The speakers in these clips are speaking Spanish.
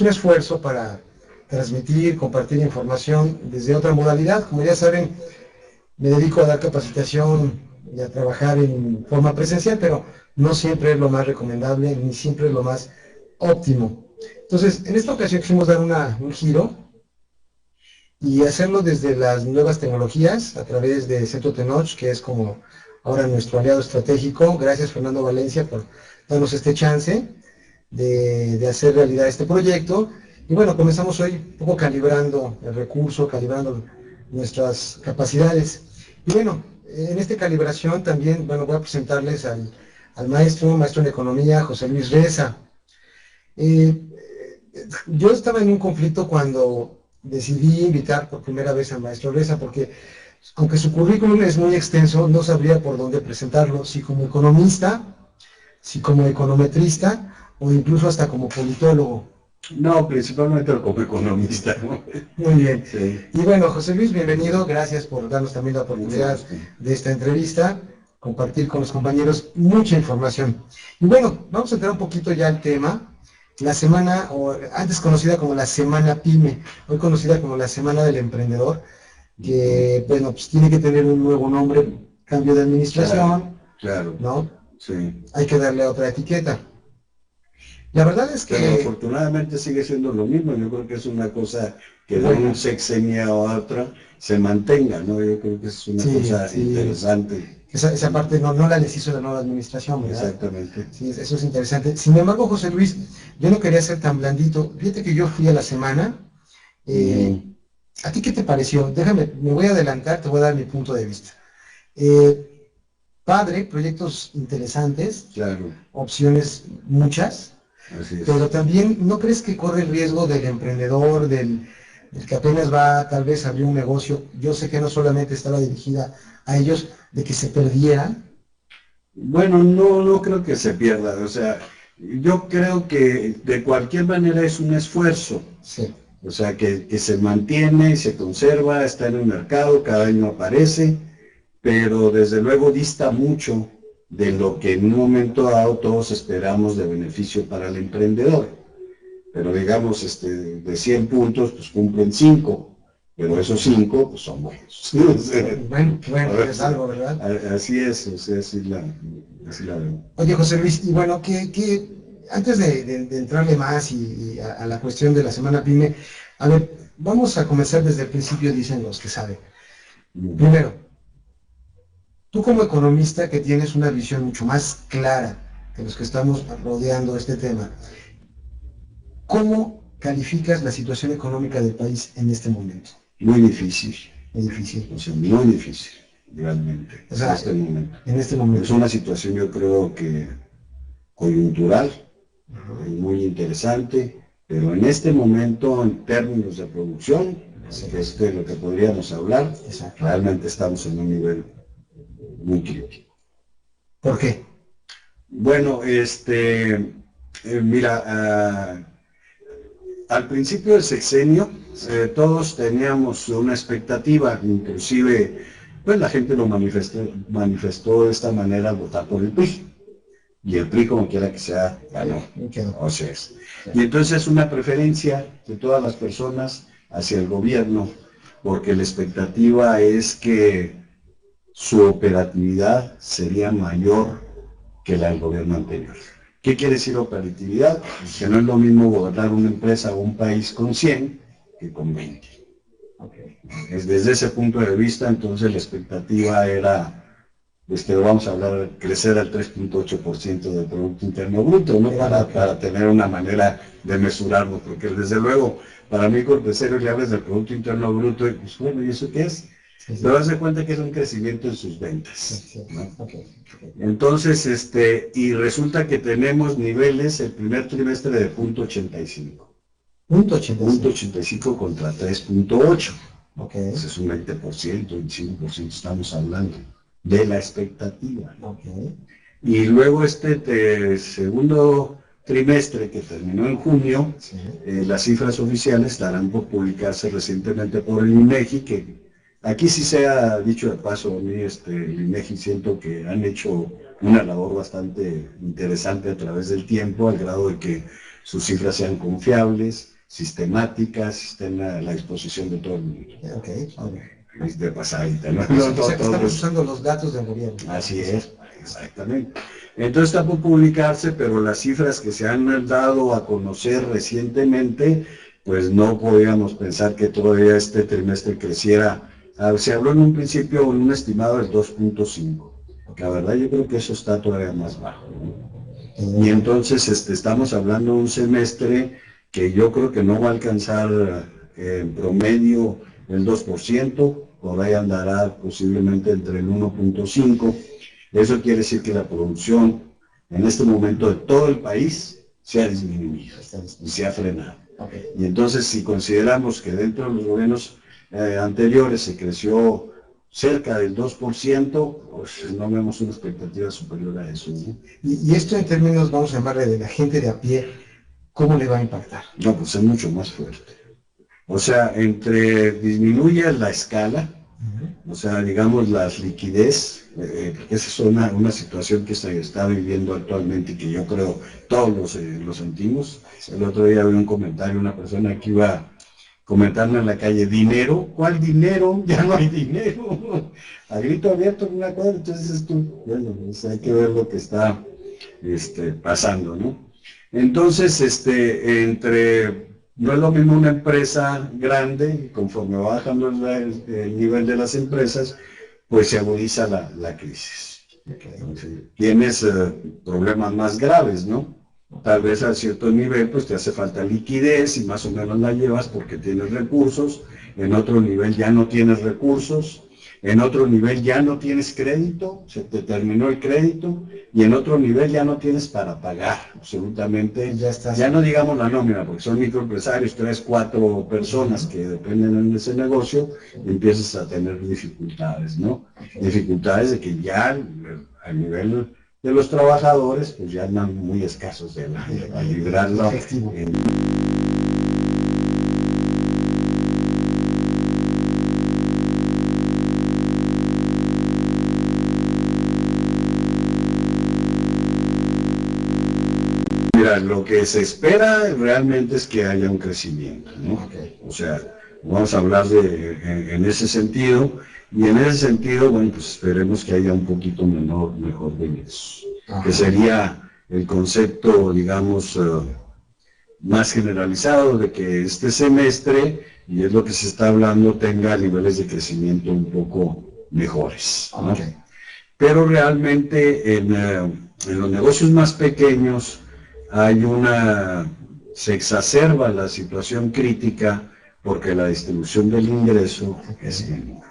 un esfuerzo para transmitir, compartir información desde otra modalidad. Como ya saben, me dedico a dar capacitación y a trabajar en forma presencial, pero no siempre es lo más recomendable, ni siempre es lo más óptimo. Entonces, en esta ocasión quisimos dar un giro y hacerlo desde las nuevas tecnologías, a través de Centro Tenoch, que es como ahora nuestro aliado estratégico. Gracias, Fernando Valencia, por darnos este chance de hacer realidad este proyecto. Y bueno, comenzamos hoy un poco calibrando el recurso, calibrando nuestras capacidades. Y bueno, en esta calibración también, bueno, voy a presentarles al maestro en economía, José Luis Reza. Eh, yo estaba en un conflicto cuando decidí invitar por primera vez al maestro Reza, porque aunque su currículum es muy extenso, no sabría por dónde presentarlo, si como economista, si como econometrista o incluso hasta como politólogo. No, principalmente como economista, ¿no? Muy bien. Sí. Y bueno, José Luis, bienvenido. Gracias por darnos también la oportunidad de esta entrevista, compartir con los compañeros mucha información. Y bueno, vamos a entrar un poquito ya al tema. La semana, o antes conocida como la Semana PYME, hoy conocida como la Semana del Emprendedor, que bueno, pues tiene que tener un nuevo nombre, cambio de administración, Claro, ¿no? sí. Hay que darle otra etiqueta. La verdad es que... Pero afortunadamente sigue siendo lo mismo. Yo creo que es una cosa que de un sexenio a otra se mantenga, ¿no? Yo creo que es una cosa interesante. Esa parte no la les hizo la nueva administración, ¿verdad? Exactamente. Sí, eso es interesante. Sin embargo, José Luis, yo no quería ser tan blandito. Fíjate que yo fui a la semana. ¿A ti qué te pareció? Déjame, me voy a adelantar, te voy a dar mi punto de vista. Padre, proyectos interesantes, Claro. Opciones muchas, Así es. pero también, ¿no crees que corre el riesgo del emprendedor, del que apenas va tal vez a abrir un negocio? Yo sé que no solamente estaba dirigida a ellos, de que se perdieran. Bueno, no creo que se pierda. O sea, yo creo que de cualquier manera es un esfuerzo. Sí. O sea, que se mantiene, se conserva, está en el mercado, cada año aparece, pero desde luego dista mucho de lo que en un momento dado todos esperamos de beneficio para el emprendedor. Pero digamos, de 100 puntos, pues cumplen 5, pero esos 5 pues son buenos. Bueno, es algo, ¿verdad? Así es, o sea, así la veo. Oye, José Luis, y bueno, antes de entrarle más y a la cuestión de la Semana PYME, a ver, vamos a comenzar desde el principio, dicen los que saben. Primero, tú como economista que tienes una visión mucho más clara que los que estamos rodeando este tema, ¿cómo calificas la situación económica del país en este momento? Muy difícil. Muy difícil. O sea, muy difícil, realmente, O sea, en este momento. En este momento. Es una situación, yo creo que coyuntural, muy interesante, pero en este momento, en términos de producción, que es de lo que podríamos hablar, realmente estamos en un nivel muy crítico. ¿Por qué? Bueno, mira, al principio del sexenio, todos teníamos una expectativa, inclusive, pues la gente lo manifestó de esta manera al votar por el PRI. Y el PRI, como quiera que sea, ganó. O sea, y entonces es una preferencia de todas las personas hacia el gobierno, porque la expectativa es que su operatividad sería mayor que la del gobierno anterior. ¿Qué quiere decir operatividad? Que no es lo mismo gobernar una empresa o un país con 100 que con 20. Desde ese punto de vista, entonces la expectativa era, vamos a hablar, crecer al 3.8% del Producto Interno Bruto, ¿no? Para tener una manera de mesurarlo, porque desde luego, para mí, con cero le hablas del Producto Interno Bruto, y pues bueno, ¿y eso qué es? Te vas a dar cuenta que es un crecimiento en sus ventas, ¿no? Entonces, y resulta que tenemos niveles el primer trimestre de 0.85. 0.85 contra 3.8. Ese es un 20%, 25% estamos hablando de la expectativa. Y luego segundo trimestre que terminó en junio, las cifras oficiales estarán por publicarse recientemente por el INEGI, que aquí sí se ha dicho de paso a mí, el INEGI siento que han hecho una labor bastante interesante a través del tiempo, al grado de que sus cifras sean confiables, sistemáticas, estén a la disposición de todo el mundo. Okay. De pasadita, ¿no? O sea, que estamos usando los datos del gobierno. Así es, exactamente. Entonces está por publicarse, pero las cifras que se han dado a conocer recientemente, pues no podíamos pensar que todavía este trimestre creciera. Se habló en un principio en un estimado del 2.5. La verdad yo creo que eso está todavía más bajo, ¿no? Y entonces estamos hablando de un semestre que yo creo que no va a alcanzar en promedio el 2%, por ahí andará posiblemente entre el 1.5. Eso quiere decir que la producción en este momento de todo el país se ha disminuido y se ha frenado. Okay. Y entonces si consideramos que dentro de los gobiernos anteriores se creció cerca del 2%, pues no vemos una expectativa superior a eso, ¿no? Y esto en términos, vamos a llamarle, de la gente de a pie, ¿cómo le va a impactar? No, pues es mucho más fuerte. O sea, entre disminuye la escala, o sea, digamos, la liquidez, esa es una situación que se está viviendo actualmente y que yo creo todos lo sentimos. El otro día vi un comentario, una persona que iba comentando en la calle, ¿dinero? ¿Cuál dinero? Ya no hay dinero. A grito abierto en una cuadra, entonces bueno, pues hay que ver lo que está pasando, ¿no? Entonces, no es lo mismo una empresa grande, conforme va bajando el nivel de las empresas, pues se agudiza la crisis. Okay. Tienes problemas más graves, ¿no? Tal vez a cierto nivel pues te hace falta liquidez y más o menos la llevas porque tienes recursos, en otro nivel ya no tienes recursos, en otro nivel ya no tienes crédito, se te terminó el crédito, y en otro nivel ya no tienes para pagar, absolutamente, ya no digamos la nómina, porque son microempresarios, 3, 4 personas que dependen de ese negocio, y empiezas a tener dificultades, ¿no? Dificultades de que ya a nivel de los trabajadores, pues ya andan muy escasos a librarlo. Mira, lo que se espera realmente es que haya un crecimiento, ¿no? Okay. O sea, vamos a hablar en ese sentido, y en ese sentido, bueno, pues esperemos que haya un poquito mejor de ingresos, que sería el concepto, digamos, más generalizado de que este semestre, y es lo que se está hablando, tenga niveles de crecimiento un poco mejores, ¿no? Okay. Pero realmente en los negocios más pequeños se exacerba la situación crítica porque la distribución del ingreso es menor.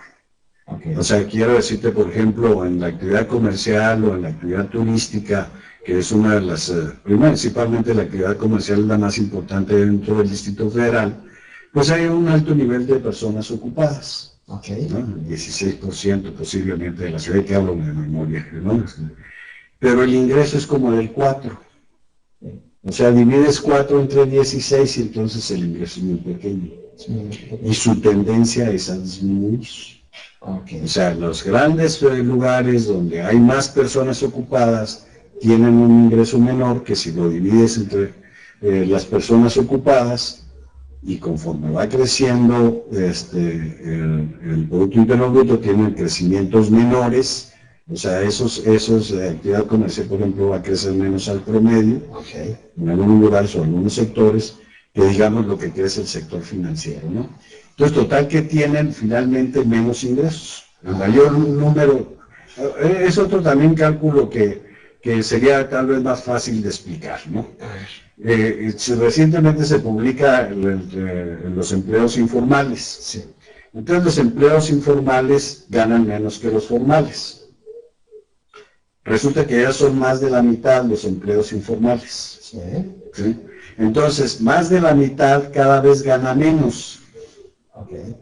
Okay. O sea, quiero decirte, por ejemplo, en la actividad comercial o en la actividad turística, que es una de las, principalmente la actividad comercial es la más importante dentro del Distrito Federal, pues hay un alto nivel de personas ocupadas. Okay. ¿No? El 16% posiblemente de la ciudad, que hablo de memoria, ¿no? Pero el ingreso es como del 4%. O sea, divides 4 entre 16 y entonces el ingreso es muy pequeño. Y su tendencia es a disminuir. Okay. O sea, los grandes lugares donde hay más personas ocupadas tienen un ingreso menor que si lo divides entre las personas ocupadas, y conforme va creciendo el Producto Interno Bruto tienen crecimientos menores. O sea, actividad comercial, por ejemplo, va a crecer menos al promedio, okay, en algunos lugares o en algunos sectores, que digamos lo que crece el sector financiero, ¿no? Entonces, total que tienen finalmente menos ingresos. El mayor número, es otro también cálculo que sería tal vez más fácil de explicar, ¿no? Recientemente se publica los empleos informales. Sí. Entonces, los empleos informales ganan menos que los formales. Resulta que ya son más de la mitad los empleos informales. ¿Sí? ¿Sí? Entonces, más de la mitad cada vez gana menos. Okay.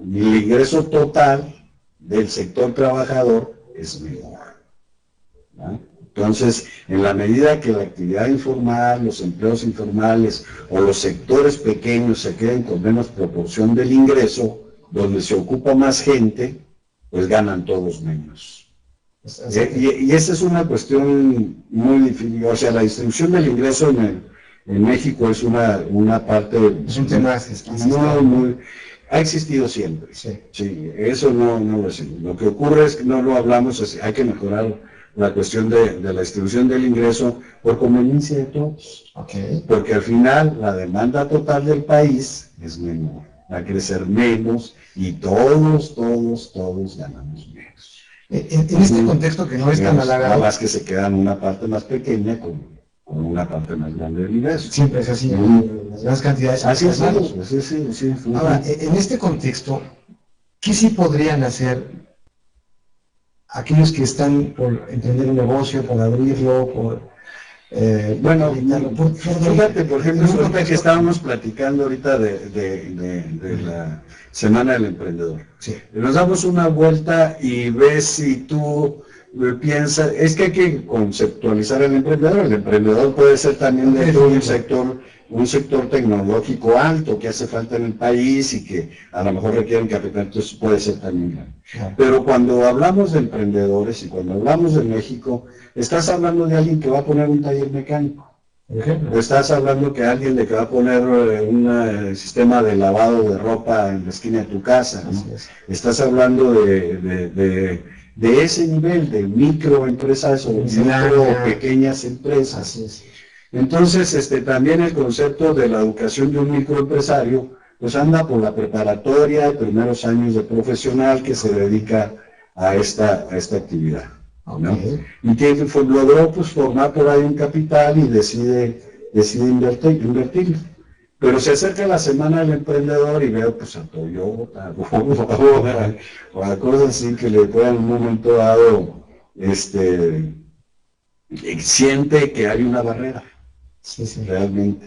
Y el ingreso total del sector trabajador es menor. ¿No? Entonces, en la medida que la actividad informal, los empleos informales o los sectores pequeños se queden con menos proporción del ingreso, donde se ocupa más gente, pues ganan todos menos. Y esa es una cuestión muy difícil, o sea, la distribución del ingreso en México es una parte Es un tema ha existido siempre. Sí. Sí, eso no lo decimos. Lo que ocurre es que no lo hablamos, hay que mejorar la cuestión de la distribución del ingreso por conveniencia de todos. Okay. Porque al final la demanda total del país es menor, va a crecer menos y todos ganamos menos. En este contexto que no es tan halagado. Nada más que se quedan una parte más pequeña con una parte más grande del ingreso. Siempre es así, las grandes cantidades. Así es, sí. Ahora, en este contexto, ¿qué sí podrían hacer aquellos que están por emprender un negocio, por abrirlo, bueno, fíjate, por ejemplo, ahorita que estábamos platicando ahorita de la Semana del Emprendedor. Sí. Nos damos una vuelta y ves si tú piensas, es que hay que conceptualizar el emprendedor. El emprendedor puede ser también de todo un sector tecnológico alto que hace falta en el país y que a lo mejor requieren capital, entonces puede ser también grande. Claro. Pero cuando hablamos de emprendedores y cuando hablamos de México, estás hablando de alguien que va a poner un taller mecánico. Por ejemplo. Estás hablando que alguien de que va a poner un sistema de lavado de ropa en la esquina de tu casa, ¿no? Estás hablando de ese nivel de microempresas o micro pequeñas empresas. Así es. Entonces, también el concepto de la educación de un microempresario, pues anda por la preparatoria, primeros años de profesional que se dedica a esta actividad, ¿no? Okay. Y que logró pues formar por ahí un capital y decide invertir. Pero se acerca la Semana del Emprendedor y veo pues a Toyota o a cosas así que le puedan en un momento dado, siente que hay una barrera. Sí. Realmente.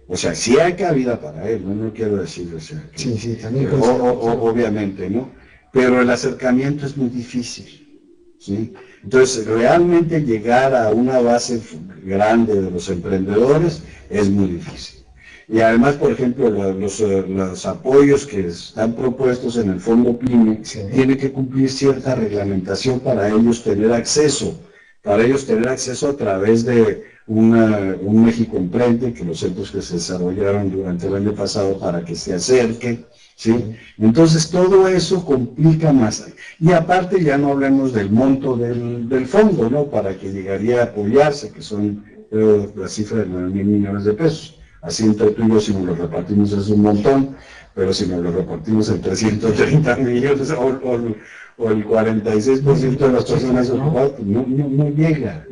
O sea, sí hay cabida para él, no quiero decir, o sea, que, sí, también. Obviamente, ¿no? Pero el acercamiento es muy difícil, ¿sí? Entonces, realmente llegar a una base grande de los emprendedores es muy difícil. Y además, por ejemplo, los apoyos que están propuestos en el Fondo PYME tienen que cumplir cierta reglamentación para ellos tener acceso a través de un México Emprende, que los centros que se desarrollaron durante el año pasado para que se acerquen, ¿sí? Entonces todo eso complica más. Y aparte ya no hablemos del monto del fondo, ¿no? Para que llegaría a apoyarse, que son la cifra de 9,000 millones de pesos. Así entre tú y yo, si nos lo repartimos es un montón, pero si nos lo repartimos en 330 millones o el 46% de las personas ocupadas, no llega.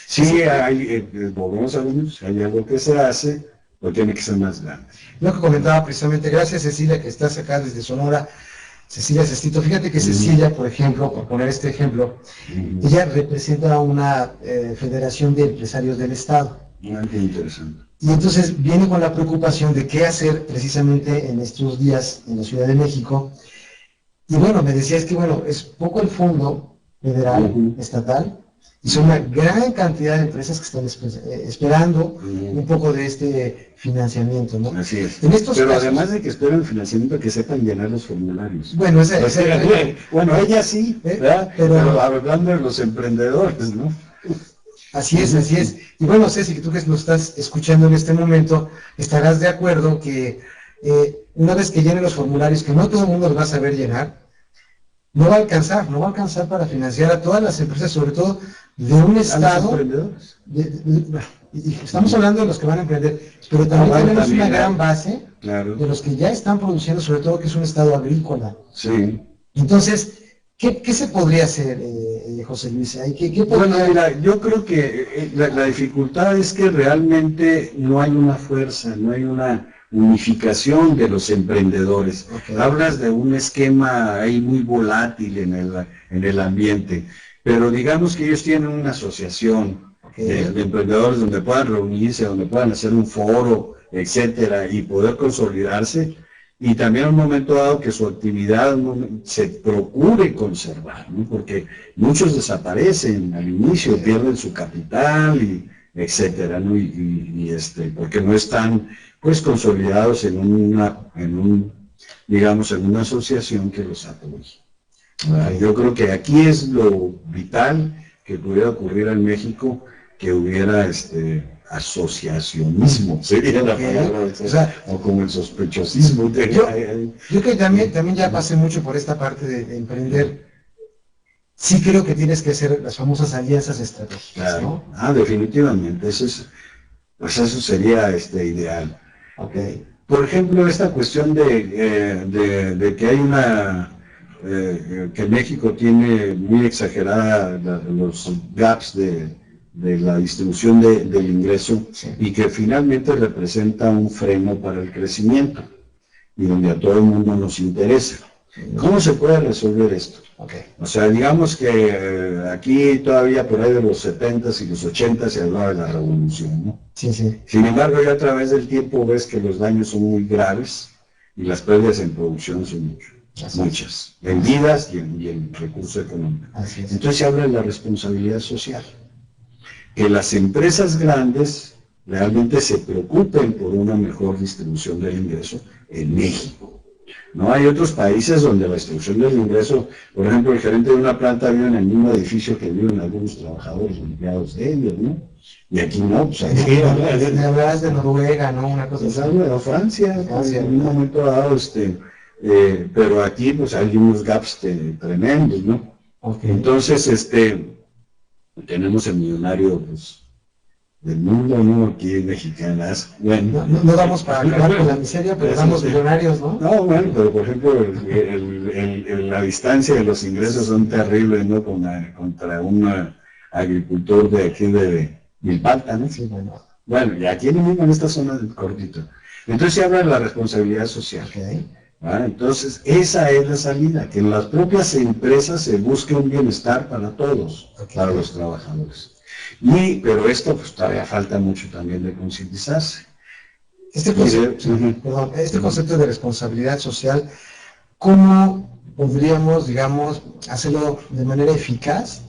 Sí, volvemos a ver, si hay algo que se hace, pero tiene que ser más grande. Lo que comentaba precisamente, gracias Cecilia, que estás acá desde Sonora, Cecilia Sestito. Fíjate que Cecilia, por ejemplo, por poner este ejemplo, ella representa una federación de empresarios del Estado. Qué interesante. Y entonces viene con la preocupación de qué hacer precisamente en estos días en la Ciudad de México. Y bueno, me decías que bueno, es poco el fondo federal, estatal, y son una gran cantidad de empresas que están esperando un poco de este financiamiento, ¿no? Así es. En estos Pero casos, además de que esperan financiamiento, que sepan llenar los formularios. Bueno, bueno, ella sí, ¿verdad? Pero hablando de los emprendedores, ¿no? Así es. Y bueno, Ceci, que tú que nos estás escuchando en este momento, estarás de acuerdo que una vez que llenen los formularios, que no todo el mundo los va a saber llenar, no va a alcanzar para financiar a todas las empresas, sobre todo de un estado. Estamos hablando de los que van a emprender, pero también tenemos una gran base de los que ya están produciendo, sobre todo que es un estado agrícola. Sí. Entonces, ¿qué se podría hacer, José Luis? Bueno, mira, yo creo que la dificultad es que realmente no hay una fuerza, no hay una unificación de los emprendedores. Okay. Hablas de un esquema ahí muy volátil en el ambiente, pero digamos que ellos tienen una asociación de emprendedores donde puedan reunirse, donde puedan hacer un foro, etcétera, y poder consolidarse. Y también en un momento dado que su actividad se procure conservar, ¿no? Porque muchos desaparecen al inicio, pierden su capital, y etcétera, ¿no? Porque no están pues consolidados en una asociación que los apoye. Yo creo que aquí es lo vital que pudiera ocurrir en México, que hubiera asociacionismo, sería la palabra, o sea, o como el sospechosismo. Yo que también ya pasé mucho por esta parte de emprender, sí creo que tienes que hacer las famosas alianzas estratégicas, ¿no? Claro. Definitivamente, pues eso sería ideal. Okay. Por ejemplo, esta cuestión de que hay que México tiene muy exagerada los gaps de la distribución del ingreso, Sí. y que finalmente representa un freno para el crecimiento y donde a todo el mundo nos interesa. ¿Cómo se puede resolver esto? Okay. O sea, digamos que aquí todavía por ahí de los 70s y los 80s se hablaba de la revolución, ¿no? Sí, sí. Sin embargo, ya a través del tiempo ves que los daños son muy graves y las pérdidas en producción son muchas, en vidas y en recursos económicos. Así es. Entonces se habla de la responsabilidad social, que las empresas grandes realmente se preocupen por una mejor distribución del ingreso en México. No hay otros países donde la distribución del ingreso, por ejemplo, el gerente de una planta vive en el mismo edificio que viven algunos trabajadores empleados de ellos, ¿no? Y aquí no, pues aquí hablas de Noruega, ¿no? Una cosa así. O Francia, en un momento dado, pero aquí pues hay unos gaps tremendos, ¿no? Okay. Entonces, tenemos el millonario, pues, del mundo, ¿no? Aquí mexicanas. Bueno, no damos para acabar con la miseria, pero damos millonarios, ¿no? No, bueno, pero por ejemplo, la distancia de los ingresos son terribles, ¿no? Contra un agricultor de aquí de Milpalta, ¿no? Sí, bueno. Bueno, y aquí mismo en esta zona del cortito. Entonces se habla de la responsabilidad social. Okay. Entonces, esa es la salida, que en las propias empresas se busque un bienestar para todos, okay, para los trabajadores. Pero esto pues todavía falta mucho también de concientizarse. Este concepto de responsabilidad social, ¿cómo podríamos, digamos, hacerlo de manera eficaz?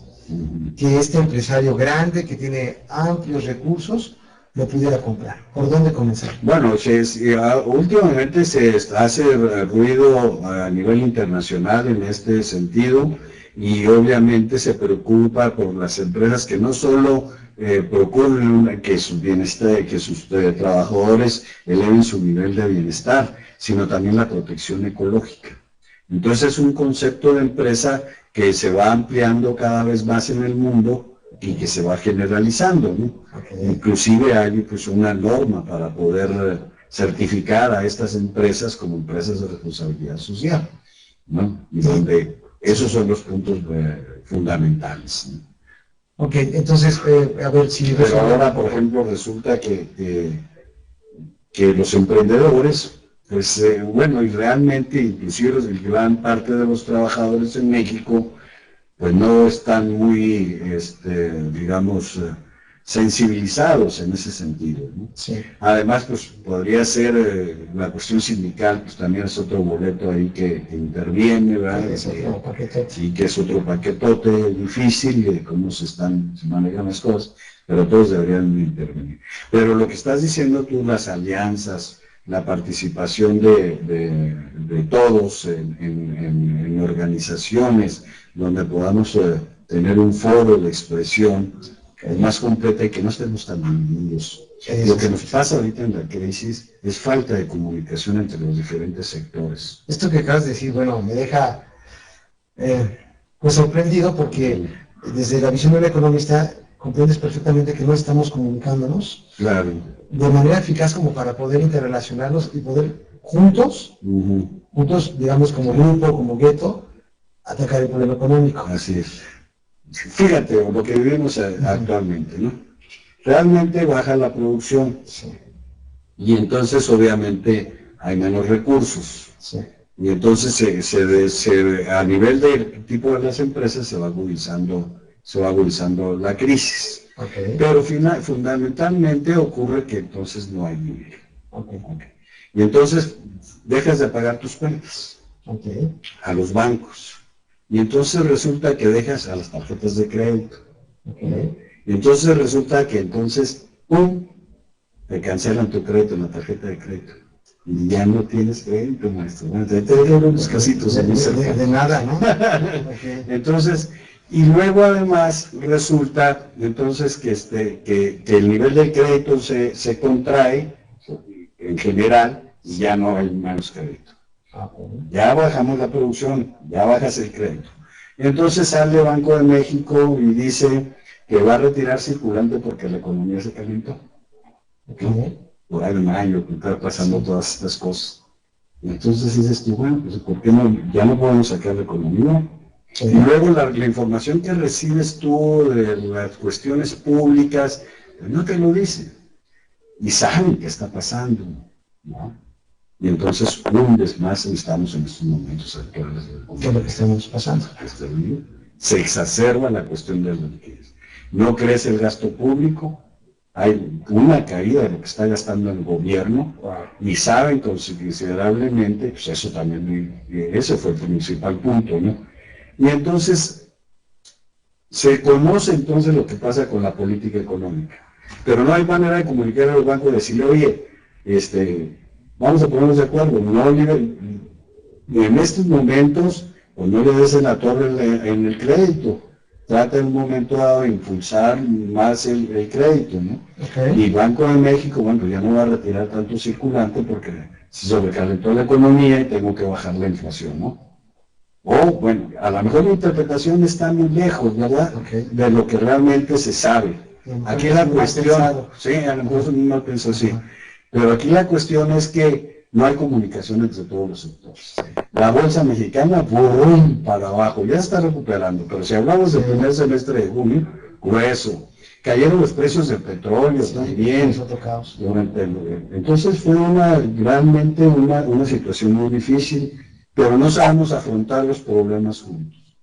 Que este empresario grande, que tiene amplios recursos, lo pudiera comprar. ¿Por dónde comenzar? Bueno, últimamente se hace ruido a nivel internacional en este sentido, y obviamente se preocupa por las empresas que no solo procuren que su bienestar, que sus trabajadores eleven su nivel de bienestar, sino también la protección ecológica. Entonces es un concepto de empresa que se va ampliando cada vez más en el mundo y que se va generalizando, ¿no? Okay. Inclusive hay pues una norma para poder certificar a estas empresas como empresas de responsabilidad social, ¿no? Y donde esos son los puntos fundamentales, ¿no? Ok, entonces, a ver si... Pero ahora, por ejemplo, resulta que los emprendedores, pues bueno, y realmente inclusive gran parte de los trabajadores en México, pues no están muy, digamos, sensibilizados en ese sentido, ¿no? Sí. Además, pues podría ser la cuestión sindical, pues también es otro boleto ahí que interviene, ¿verdad? Sí, que es otro paquetote difícil de cómo se manejan las cosas, pero todos deberían intervenir. Pero lo que estás diciendo tú, las alianzas, la participación de todos en organizaciones donde podamos tener un foro de expresión más completa y que no estemos tan divididos. Lo que nos pasa ahorita en la crisis es falta de comunicación entre los diferentes sectores. Esto que acabas de decir, bueno, me deja pues sorprendido, porque desde la visión del economista comprendes perfectamente que no estamos comunicándonos de manera eficaz como para poder interrelacionarnos y poder juntos, digamos como grupo, como gueto, atacar el problema económico. Así es. Fíjate lo que vivimos actualmente, ¿no? Realmente baja la producción, y entonces obviamente hay menos recursos, y entonces a nivel del tipo de las empresas se va agudizando la crisis. Okay. Pero fundamentalmente ocurre que entonces no hay dinero. Y entonces dejas de pagar tus cuentas a los bancos. Y entonces resulta que dejas a las tarjetas de crédito. Y entonces resulta que ¡pum!, te cancelan tu crédito en la tarjeta de crédito. Y ya no tienes crédito, maestro. Te dieron unos casitos. De nada, ¿no? Entonces, Y luego además resulta entonces que el nivel del crédito se contrae en general y ya no hay menos crédito. Ya bajamos la producción, ya bajas el crédito. Entonces sale Banco de México y dice que va a retirar circulante porque la economía se calentó. Por ahí de mayo, que está pasando todas estas cosas. Y entonces dices tú, bueno, pues ¿por qué ya no podemos sacar la economía? Y luego la información que recibes tú de las cuestiones públicas, no te lo dicen. Y saben qué está pasando, ¿no? Y entonces un más estamos en estos momentos actuales. ¿Qué es lo que estamos pasando? Se exacerba la cuestión de la liquidez. No crece el gasto público, hay una caída de lo que está gastando el gobierno y saben considerablemente, pues eso también, ese fue el principal punto, ¿no? Y entonces se conoce entonces lo que pasa con la política económica, pero no hay manera de comunicar a los bancos y decirle, oye, vamos a ponernos de acuerdo, en estos momentos, pues no le des en la torre en el crédito, trata en un momento dado de impulsar más el crédito, ¿no? Y Banco de México, bueno, ya no va a retirar tanto circulante porque se sobrecalentó la economía y tengo que bajar la inflación, ¿no? O, bueno, a lo mejor la interpretación está muy lejos, ¿verdad? De lo que realmente se sabe. Aquí la cuestión, sí, a lo mejor no pienso así, pero aquí la cuestión es que no hay comunicación entre todos los sectores. La bolsa mexicana, ¡bum!, para abajo, ya está recuperando, pero si hablamos del primer semestre de junio, grueso. Cayeron los precios del petróleo también. Entonces fue realmente una situación muy difícil, pero no sabemos afrontar los problemas juntos.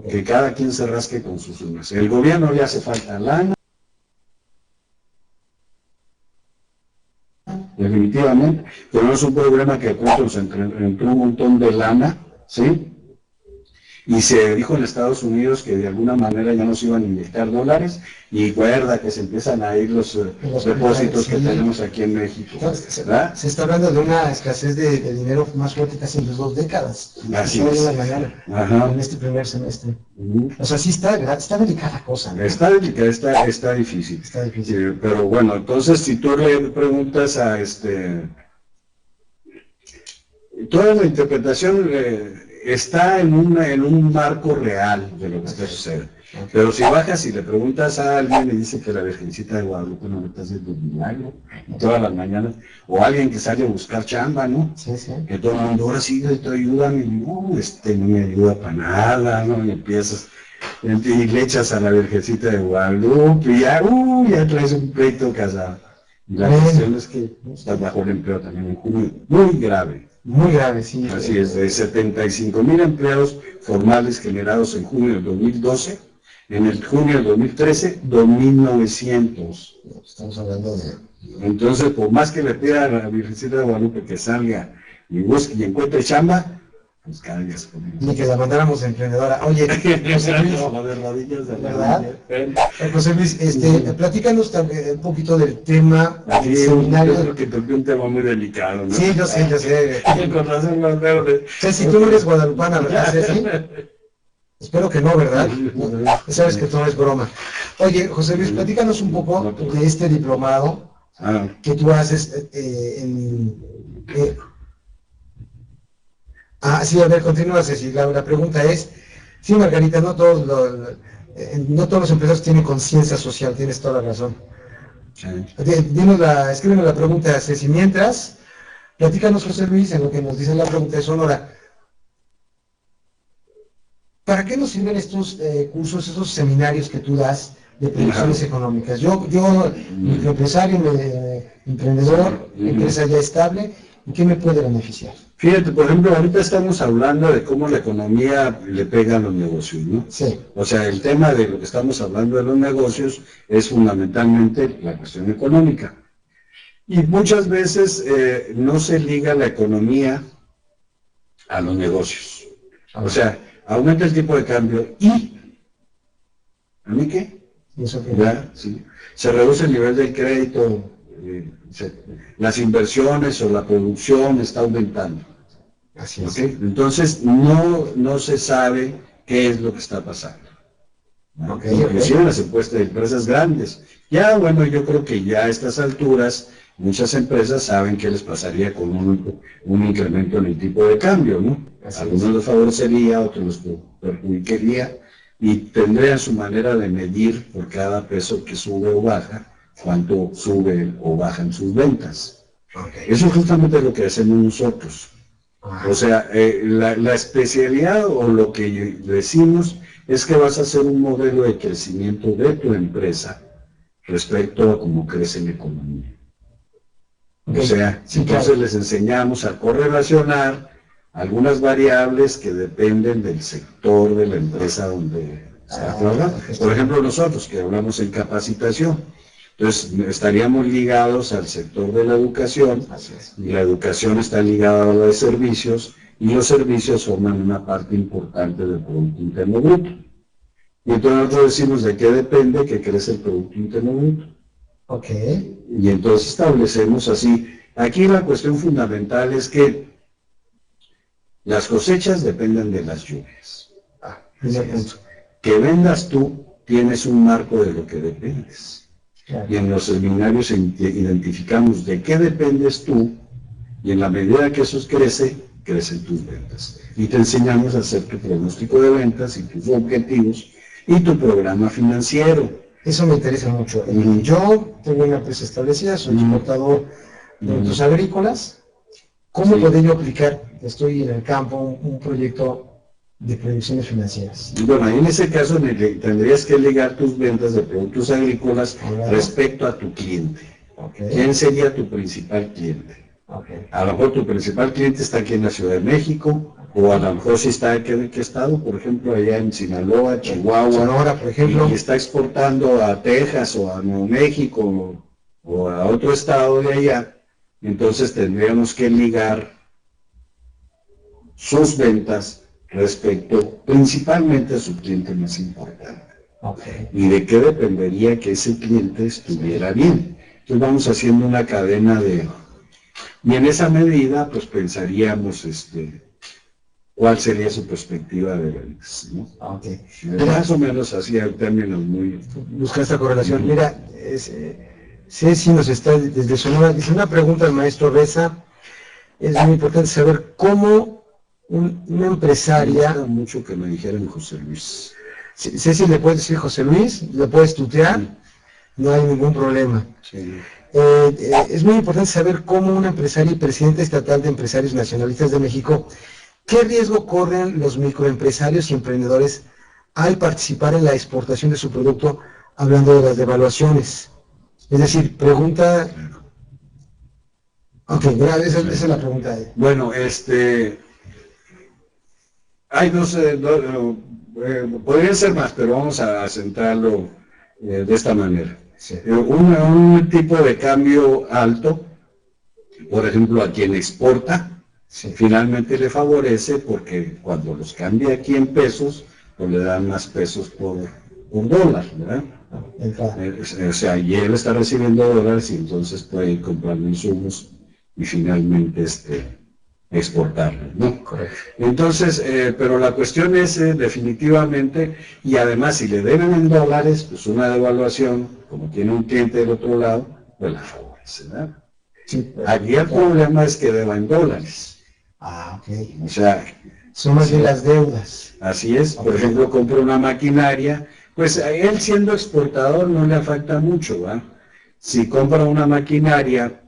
Que cada quien se rasque con sus uñas. El gobierno le hace falta lana, definitivamente, pero no es un problema que juntos entre un montón de lana, ¿sí? Y se dijo en Estados Unidos que de alguna manera ya nos iban a inyectar dólares, y recuerda que se empiezan a ir los depósitos que tenemos aquí en México. ¿Verdad? Se está hablando de una escasez de dinero más fuerte casi en las 2 décadas. Así es. En este primer semestre. O sea, sí está delicada la cosa, ¿no? Está delicada, está difícil. Está difícil. Pero bueno, entonces si tú le preguntas a toda la interpretación está en un marco real de lo que está sucediendo. Pero si bajas y le preguntas a alguien y dice que la Virgencita de Guadalupe no le está haciendo un milagro todas las mañanas, o alguien que sale a buscar chamba, ¿no? Sí, sí. Que todo el mundo, ahora sí, te ayudan, y no, no me ayuda para nada, ¿no? Y empiezas, y le echas a la Virgencita de Guadalupe, y ya traes un pleito casado. Y la cuestión es que está bajo el empleo también en junio, muy grave. Muy grave, sí. Así es, de 75,000 empleos formales generados en junio del 2012, en el junio del 2013, 2,900. Estamos hablando de... Entonces, por más que le pida a la Virgencita de Guadalupe que salga y busque y encuentre chamba, pues cada día se pone. Ni que la mandáramos emprendedora. Oye, José Luis, ¿verdad? José Luis, platícanos un poquito del tema del seminario. Yo creo que toqué un tema muy delicado, ¿no? Sí, yo sé. Con razón más verde. Ceci, tú no eres guadalupana, ¿verdad, Ceci? Espero que no, ¿verdad? Sabes que todo es broma. Oye, José Luis, platícanos un poco de este diplomado que tú haces sí, a ver, continúa, Ceci. La pregunta es, sí, Margarita, no todos los empresarios tienen conciencia social, tienes toda la razón. Sí. Escríbenos la pregunta, Ceci. Mientras, platícanos, José Luis, en lo que nos dice la pregunta de Sonora. ¿Para qué nos sirven estos cursos, esos seminarios que tú das de predicciones económicas? Yo microempresario, emprendedor, empresa ya estable, ¿y qué me puede beneficiar? Fíjate, por ejemplo, ahorita estamos hablando de cómo la economía le pega a los negocios, ¿no? Sí. O sea, el tema de lo que estamos hablando de los negocios es fundamentalmente la cuestión económica. Y muchas veces no se liga la economía a los negocios. O sea, aumenta el tipo de cambio y... ¿A mí qué? ¿Ya? Sí. Se reduce el nivel del crédito, las inversiones o la producción está aumentando. Así es. ¿Okay? Entonces no se sabe qué es lo que está pasando. inclusive en las encuestas de empresas grandes. Ya, bueno, yo creo que ya a estas alturas muchas empresas saben qué les pasaría con un incremento en el tipo de cambio, ¿no? Algunos les favorecería, otros les perjudicaría, y tendrían su manera de medir por cada peso que sube o baja, cuánto sube o bajan sus ventas. Eso es justamente lo que hacemos nosotros. O sea, la especialidad o lo que decimos es que vas a hacer un modelo de crecimiento de tu empresa respecto a cómo crece la economía. O sea, entonces les enseñamos a correlacionar algunas variables que dependen del sector de la empresa donde está trabajando. Por ejemplo, nosotros que hablamos en capacitación, entonces estaríamos ligados al sector de la educación, y la educación está ligada a la de servicios, y los servicios forman una parte importante del Producto Interno Bruto. Y entonces nosotros decimos de qué depende que crece el Producto Interno Bruto. Y entonces establecemos así. Aquí la cuestión fundamental es que las cosechas dependen de las lluvias. Que vendas tú, tienes un marco de lo que dependes. Y en los seminarios identificamos de qué dependes tú, y en la medida que eso crece, crecen tus ventas. Y te enseñamos a hacer tu pronóstico de ventas y tus objetivos y tu programa financiero. Eso me interesa mucho. Yo tengo una empresa establecida, soy exportador de productos agrícolas. ¿Cómo podría yo aplicar, estoy en el campo, un proyecto de proyecciones financieras? Y bueno, en ese caso tendrías que ligar tus ventas de productos agrícolas respecto a tu cliente. ¿Quién sería tu principal cliente? A lo mejor tu principal cliente está aquí en la Ciudad de México, o a lo mejor si está aquí en qué estado, por ejemplo, allá en Sinaloa, Chihuahua, Sonora, por ejemplo, y está exportando a Texas o a Nuevo México o a otro estado de allá. Entonces tendríamos que ligar sus ventas respecto principalmente a su cliente más importante. Y de qué dependería que ese cliente estuviera bien. Entonces vamos haciendo una cadena de... Y en esa medida, pues pensaríamos cuál sería su perspectiva de ventas, ¿no? Más o menos así en términos muy... Buscar esta correlación. Mira, Ceci nos está desde Sonora, dice una pregunta al maestro Reza, es muy importante saber cómo una empresaria... Me gusta mucho que me dijeran José Luis. Ceci, le puedes decir José Luis, le puedes tutear, no hay ningún problema. Sí. Es muy importante saber cómo una empresaria y presidenta estatal de Empresarios Nacionalistas de México, ¿qué riesgo corren los microempresarios y emprendedores al participar en la exportación de su producto, hablando de las devaluaciones? Es decir, pregunta... Ok, esa es la pregunta. Bueno, hay dos, podrían ser más, pero vamos a centrarlo de esta manera. Un tipo de cambio alto, por ejemplo, a quien exporta, finalmente le favorece porque cuando los cambia aquí en pesos, pues le dan más pesos por dólar, ¿verdad? O sea, y él está recibiendo dólares y entonces puede comprar insumos y finalmente exportarlo, ¿no? Correcto. Entonces, pero la cuestión es definitivamente, y además si le deben en dólares, pues una devaluación, como tiene un cliente del otro lado, pues la favorece, ¿verdad? Sí, aquí el problema es que deba en dólares. O sea, son más de las deudas. Así es, por ejemplo, compra una maquinaria, pues a él siendo exportador no le afecta mucho, ¿va? Si compra una maquinaria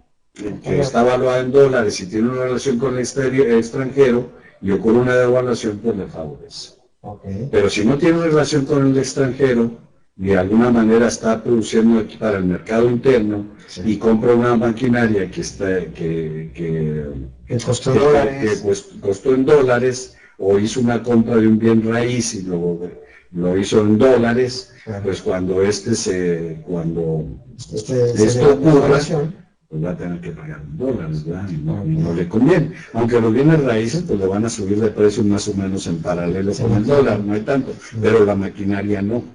que está valuada en dólares y tiene una relación con el extranjero y ocurre una devaluación, pues le favorece. Pero si no tiene relación con el extranjero, de alguna manera está produciendo aquí para el mercado interno y compra una maquinaria que costó en dólares, o hizo una compra de un bien raíz y lo hizo en dólares, pues cuando esto ocurra, pues va a tener que pagar en dólares, ¿verdad? Y no le conviene. Aunque los bienes raíces, pues le van a subir de precio más o menos en paralelo con el dólar, no hay tanto, pero la maquinaria no.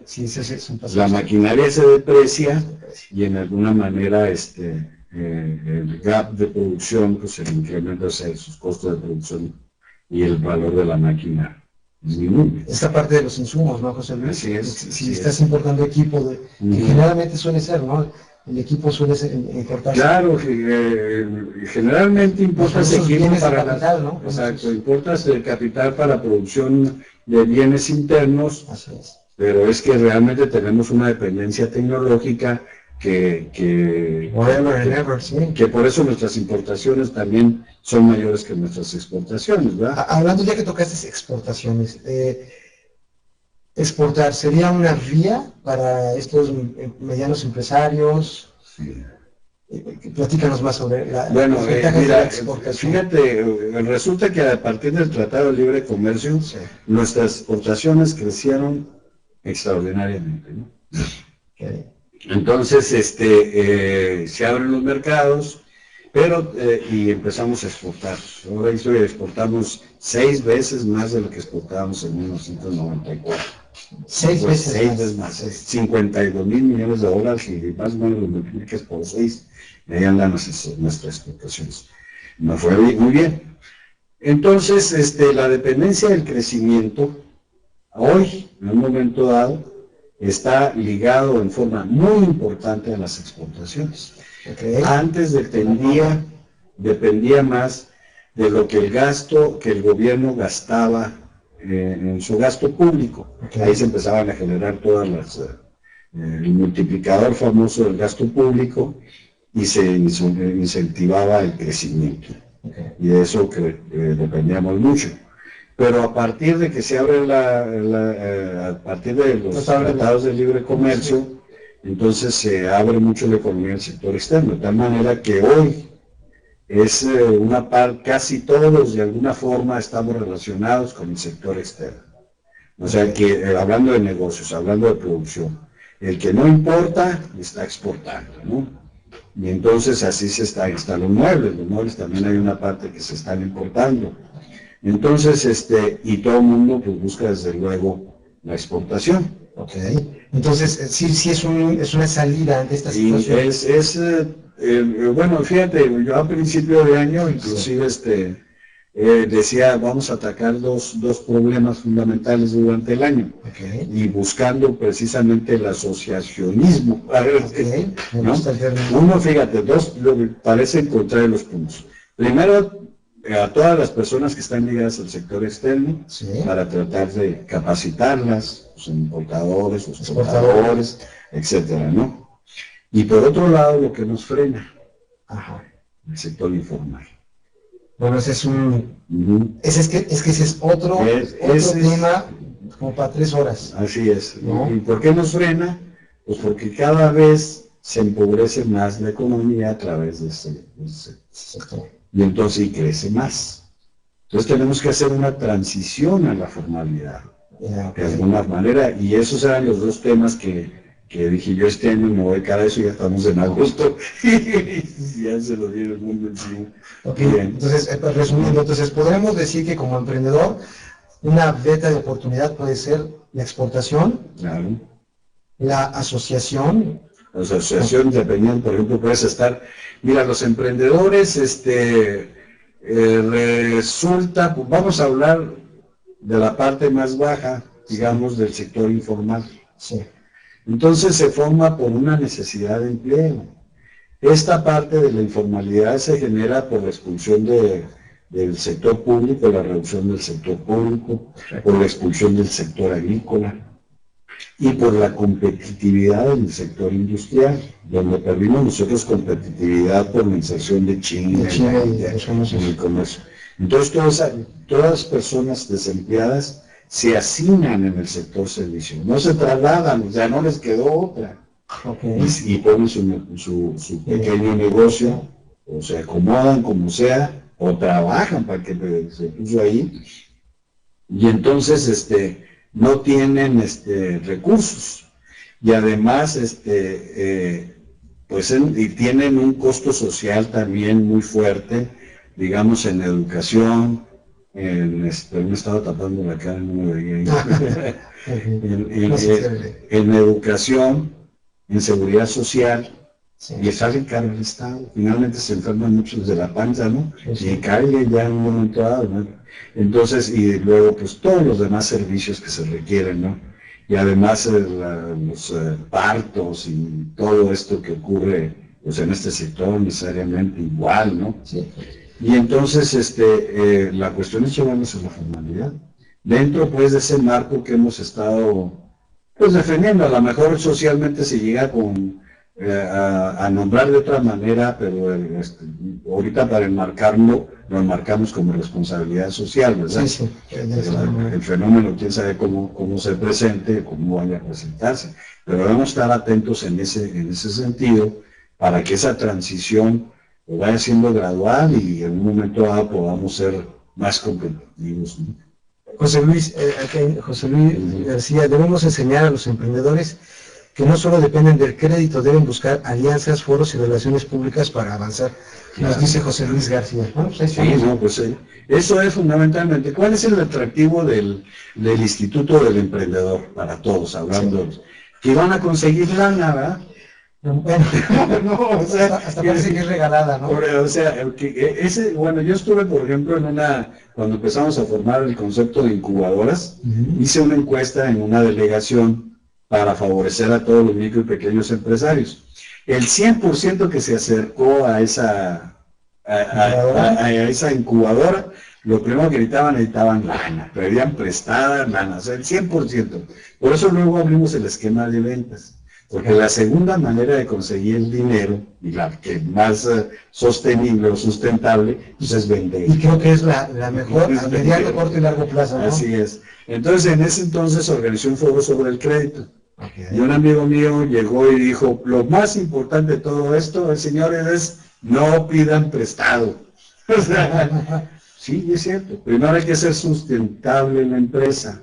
La maquinaria se deprecia y en alguna manera el gap de producción, pues se incrementa, o sea, sus costos de producción y el valor de la máquina disminuye. Esta parte de los insumos, ¿no, José Luis? Así es. Si estás importando equipo, que generalmente suele ser, ¿no? El equipo suele importarse. Claro, generalmente importas equipo para capital, ¿no? Exacto, importas el capital para producción de bienes internos. Así es. Pero es que realmente tenemos una dependencia tecnológica que por eso nuestras importaciones también son mayores que nuestras exportaciones, ¿verdad? Hablando ya que tocaste exportaciones, exportar sería una vía para estos medianos empresarios. Sí. Platícanos más sobre bueno, de la exportación. Fíjate, resulta que a partir del Tratado de Libre Comercio, nuestras exportaciones crecieron extraordinariamente, ¿no? Okay. Entonces, se abren los mercados, pero y empezamos a exportar. Ahora exportamos 6 veces más de lo que exportábamos en 1994. 6 veces 6 veces más. 52,000 millones de dólares y más o menos lo multiplicas por 6, y ahí andan nuestras exportaciones. Nos fue muy bien. Entonces, la dependencia del crecimiento, hoy, en un momento dado, está ligado en forma muy importante a las exportaciones. Okay. Antes dependía más de lo que el gobierno gastaba en su gasto público. Okay. Ahí se empezaban a generar todas el multiplicador famoso del gasto público y se incentivaba el crecimiento. Okay. Y de eso dependíamos mucho. Pero a partir de que se abre a partir de los tratados de libre comercio, entonces se abre mucho la economía del sector externo, de tal manera que hoy es casi todos de alguna forma estamos relacionados con el sector externo. O sea que hablando de negocios, hablando de producción, el que no importa está exportando, ¿no? Y entonces así están los muebles también hay una parte que se están importando. Entonces, y todo el mundo pues busca desde luego la exportación. Ok. Entonces, sí es una salida ante esta situación. Bueno, fíjate, yo a principio de año inclusive decía, vamos a atacar dos problemas fundamentales durante el año. Okay. Y buscando precisamente el asociacionismo. A ver, okay. ¿No? Uno, fíjate, parece encontrar los puntos. Primero, a todas las personas que están ligadas al sector externo, sí, para tratar de capacitarlas, los importadores, los exportadores, etcétera, ¿no? Y por otro lado, lo que nos frena, el sector informal. Bueno, ese es ese es otro tema como para 3 horas. Así es. ¿No? ¿Y por qué nos frena? Pues porque cada vez se empobrece más la economía a través de ese sector. Y entonces crece más. Entonces tenemos que hacer una transición a la formalidad, de alguna manera, y esos eran los 2 temas que dije yo este año me voy a dedicar a eso, ya estamos en agosto, y ya se lo viene el mundo encima. Okay. Entonces, resumiendo, podremos decir que como emprendedor, una beta de oportunidad puede ser la exportación, claro, la asociación. La asociación, dependiendo, por ejemplo, puedes estar. Mira, los emprendedores, resulta, pues vamos a hablar de la parte más baja, digamos, del sector informal. Sí. Entonces se forma por una necesidad de empleo. Esta parte de la informalidad se genera por la expulsión del sector público, la reducción del sector público, por la expulsión del sector agrícola y por la competitividad del sector industrial, donde perdimos nosotros competitividad por la inserción de China en el comercio. Entonces todas las personas desempleadas se asignan en el sector servicio, no se trasladan, o sea, no les quedó otra. Okay. Y ponen su pequeño negocio, o se acomodan como sea, o trabajan para que se puso ahí, y entonces no tienen recursos, y además pues y tienen un costo social también muy fuerte, digamos en educación, me estaba tapando la cara, no me veía ahí. en educación, en seguridad social, Sí. Y sale caro el Estado. Finalmente se enferman muchos de la panza, ¿no? Sí. Y cae ya en un momento dado, ¿no? Entonces, y luego, pues todos los demás servicios que se requieren, ¿no? Y además los partos y todo esto que ocurre, pues en este sector necesariamente igual, ¿no? Sí. Y entonces, la cuestión es llevarnos a la formalidad. Dentro, pues, de ese marco que hemos estado, pues, defendiendo, a lo mejor socialmente se llega a nombrar de otra manera, pero ahorita para enmarcarlo, lo enmarcamos como responsabilidad social, ¿verdad? Sí, sí. El fenómeno, quién sabe cómo se presente, cómo vaya a presentarse. Pero debemos estar atentos en ese sentido para que esa transición vaya siendo gradual y en un momento dado podamos ser más competitivos, ¿no? José Luis García, debemos enseñar a los emprendedores que no solo dependen del crédito, deben buscar alianzas, foros y relaciones públicas para avanzar. Nos dice José Luis García. Bueno, pues sí, no, pues sí. Eso es fundamentalmente. ¿Cuál es el atractivo del Instituto del Emprendedor para todos, hablando? Sí. Que van a conseguir lana, ¿verdad? Bueno, no, o sea, hasta parece que es regalada, ¿no? O sea, bueno, yo estuve, por ejemplo, cuando empezamos a formar el concepto de incubadoras, hice una encuesta en una delegación para favorecer a todos los micro y pequeños empresarios. El 100% que se acercó a esa incubadora, lo primero que necesitaban lana, pedían prestada lana, o sea, el 100%. Por eso luego abrimos el esquema de ventas. Porque la segunda manera de conseguir el dinero, y la que más sostenible o sustentable, pues es vender. Y creo que es la mejor a mediano, corto y largo plazo, ¿no? Así es. Entonces, en ese entonces organizé un foro sobre el crédito. Okay. Y un amigo mío llegó y dijo, lo más importante de todo esto, señores, es no pidan prestado. O sea, sí, es cierto. Primero hay que ser sustentable en la empresa.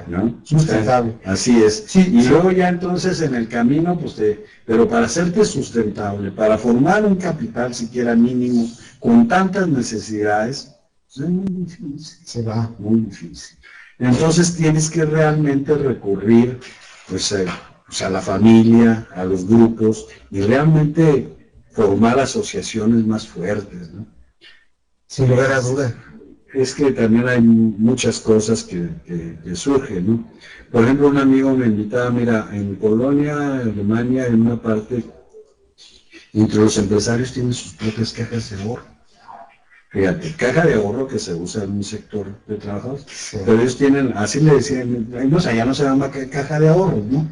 ¿No? Sustentable. Así es. Sí, y sí. Luego ya entonces en el camino, pues pero para hacerte sustentable, para formar un capital siquiera mínimo, con tantas necesidades, pues es muy difícil. Se va. Muy difícil. Entonces tienes que realmente recurrir, pues, a la familia, a los grupos, y realmente formar asociaciones más fuertes, ¿no? Sin lugar a duda. Es que también hay muchas cosas que surgen, ¿no? Por ejemplo, un amigo me invitaba, mira, en Polonia, Alemania, en una parte, entre los empresarios tienen sus propias cajas de ahorro. Fíjate, caja de ahorro que se usa en un sector de trabajadores, sí. Pero ellos tienen, así le decían, no sé, ya no se llama caja de ahorro, ¿no?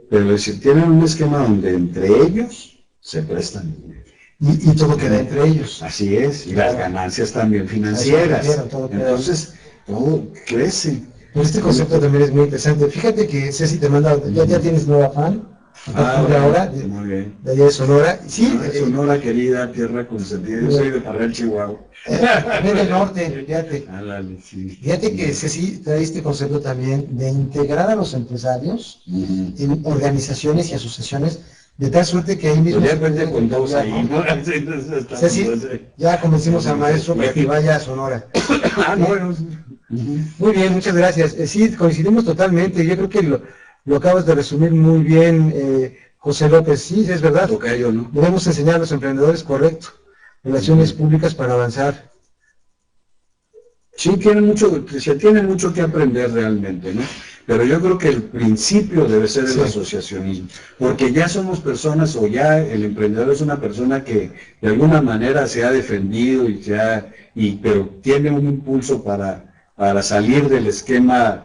Pero tienen un esquema donde entre ellos se prestan dinero. Y todo queda entre ellos. Así es, y las ganancias también financieras. Entonces, todo crece. Pero este concepto también es muy interesante. Fíjate que Ceci te manda, ya tienes nueva fan, ahora, muy bien. De allá de Sonora. Sí, Sonora querida, tierra consentida. Yo soy de Parral, Chihuahua. Del norte, fíjate. Sí. Fíjate que Ceci trae este concepto también de integrar a los empresarios en organizaciones y asociaciones, de tal suerte que ahí mismo... Ya cuente con todos ahí, ¿no? Ceci, ya convencimos al maestro para que vaya a Sonora. Muy bien, muchas gracias. Sí, coincidimos totalmente. Yo creo que lo acabas de resumir muy bien, José López. Sí, es verdad. Okay, ¿no? Debemos enseñar a los emprendedores, correcto, relaciones públicas para avanzar. Sí, se tiene mucho que aprender realmente, ¿no? Pero yo creo que el principio debe ser el asociacionismo, porque ya somos personas, o ya el emprendedor es una persona que de alguna manera se ha defendido pero tiene un impulso para salir del esquema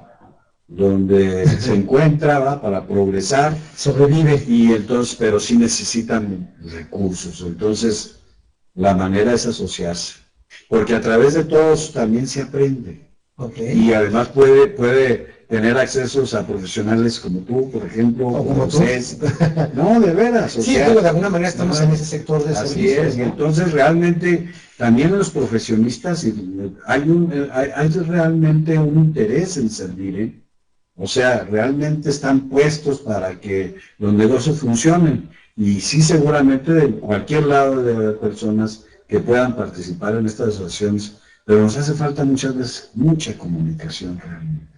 donde se encuentra, ¿va? Para progresar. Sobrevive. Y entonces, pero sí necesitan recursos. Entonces, la manera es asociarse. Porque a través de todos también se aprende. Okay. Y además puede tener accesos a profesionales como tú, por ejemplo, o como tú. No, de veras. Sí, pero de alguna manera estamos en ese sector de así servicios. Así es, ¿no? Y entonces realmente también los profesionistas hay realmente un interés en servir, ¿eh? O sea, realmente están puestos para que los negocios funcionen. Y sí, seguramente de cualquier lado debe haber personas que puedan participar en estas asociaciones, pero nos hace falta muchas veces mucha comunicación realmente.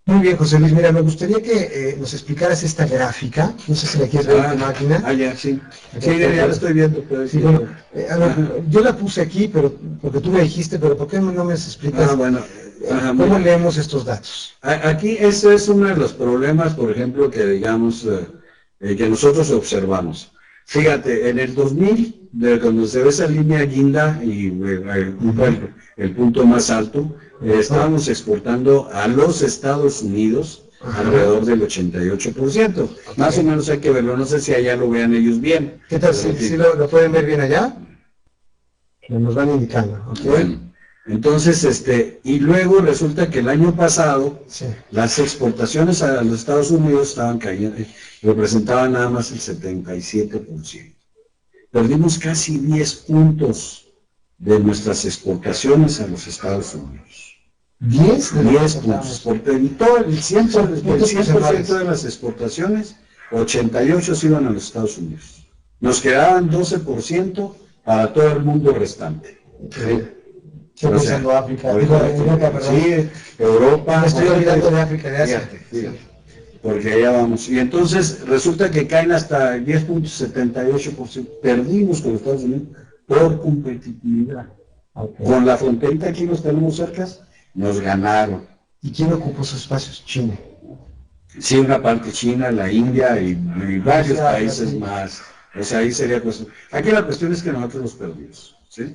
Muy bien, José Luis. Mira, me gustaría que nos explicaras esta gráfica. No sé si la quieres ver en tu máquina. Ya, sí. Sí, ya la estoy viendo. Sí, bueno, yo la puse aquí, pero porque tú me dijiste, pero ¿por qué no me explicas bueno. cómo Mira, leemos estos datos? aquí ese es uno de los problemas, por ejemplo, que digamos, que nosotros observamos. Fíjate, en el 2000, cuando se ve esa línea guinda y bueno, el punto más alto, estábamos exportando a los Estados Unidos alrededor del 88%. Más o menos hay que verlo, no sé si allá lo vean ellos bien. ¿Qué tal? ¿Sí lo pueden ver bien allá? Nos van indicando, ¿ok? Bueno, entonces, y luego resulta que el año pasado, Sí. las exportaciones a los Estados Unidos estaban cayendo, representaban nada más el 77%. Perdimos casi 10 puntos de nuestras exportaciones a los Estados Unidos. 10 puntos, porque en todo el 100% de las exportaciones, 88 se iban a los Estados Unidos. Nos quedaban 12% para todo el mundo restante. ¿Sí? Estoy pensando África, Europa, perdón. Sí, Europa. Me estoy olvidando de África, de Asia. Fíjate, porque allá vamos. Y entonces resulta que caen hasta el 10.78%. Perdimos con los Estados Unidos por competitividad. Okay. Con la fronterita aquí los tenemos cerca, nos ganaron. ¿Y quién ocupó esos espacios? China. Sí, una parte China, la India y varios países más. O sea, ahí sería cuestión. Aquí la cuestión es que nosotros los perdimos. ¿Sí?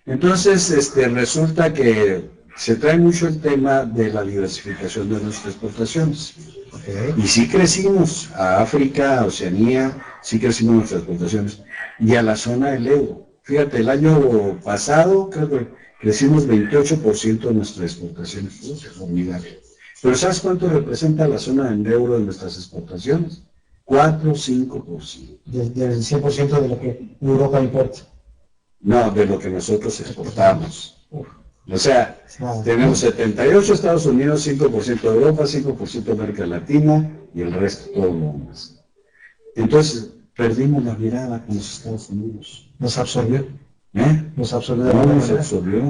Entonces, resulta que se trae mucho el tema de la diversificación de nuestras exportaciones. Okay. Y sí crecimos a África, a Oceanía, sí crecimos nuestras exportaciones. Y a la zona del euro. Fíjate, el año pasado creo que crecimos 28% de nuestras exportaciones. Eso es formidable. Pero ¿sabes cuánto representa la zona del euro de nuestras exportaciones? 4 o 5%. Del 100% de lo que Europa importa. No, de lo que nosotros exportamos. O sea, tenemos 78 Estados Unidos, 5% Europa, 5% América Latina y el resto todo lo demás. Entonces, perdimos la mirada con los Estados Unidos. Nos absorbió. Nos absorbió. No nos absorbió,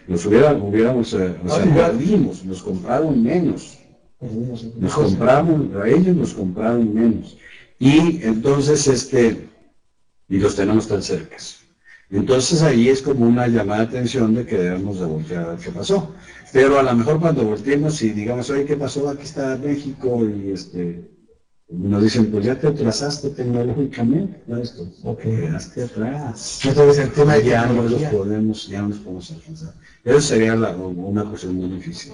nos hubiéramos, perdimos, nos compraron menos. A ellos nos compraron menos. Y entonces, y los tenemos tan cerca. Entonces ahí es como una llamada de atención de que debemos de voltear a ver qué pasó. Pero a lo mejor cuando volteemos y digamos, oye, ¿qué pasó? Aquí está México y nos dicen, pues ya te atrasaste tecnológicamente, ¿no? Quedaste atrás. Entonces el tema ya no nos podemos alcanzar. Eso sería una cuestión muy difícil.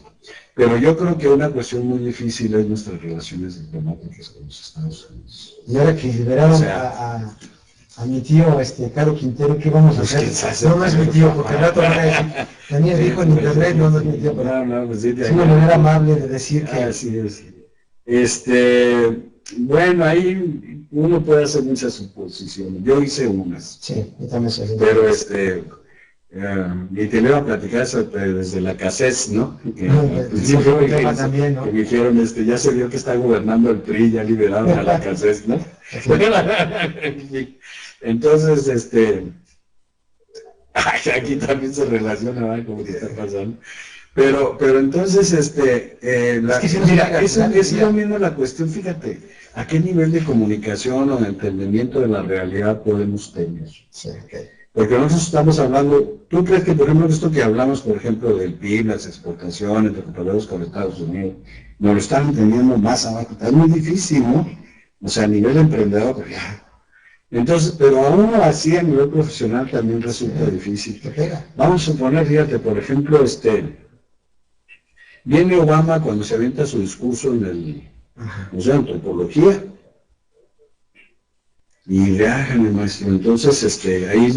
Pero yo creo que una cuestión muy difícil es nuestras relaciones diplomáticas con los Estados Unidos. Y ahora que liberaron a mi tío, Caro Quintero, ¿qué vamos a hacer? No es mi tío, porque el rato van a decir, Daniel dijo en internet, no es mi tío, pero pues sí, es una manera amable de decir que... Así es. Bueno, ahí uno puede hacer muchas suposiciones. Yo hice unas. Sí, yo también sé. Pero y te iba a platicar eso desde la CACES, ¿no? Que me dijeron, ya se vio que está gobernando el PRI, ya liberaron a la CACES, ¿no? Entonces, aquí también se relaciona, ¿verdad? Como que está pasando. Pero entonces, mira, es lo mismo la cuestión, fíjate, ¿a qué nivel de comunicación o de entendimiento de la realidad podemos tener? Sí, okay. Porque nosotros estamos hablando, ¿tú crees que, por ejemplo, esto que hablamos, por ejemplo, del PIB, las exportaciones, de compradores con Estados Unidos, nos lo están entendiendo más abajo? Está muy difícil, ¿no? O sea, a nivel emprendedor, pues ya. Entonces, pero aún así a nivel profesional también resulta difícil. Vamos a suponer, fíjate, por ejemplo, viene Obama cuando se avienta su discurso en el Museo de Antropología y le hagan el maestro. Entonces, ahí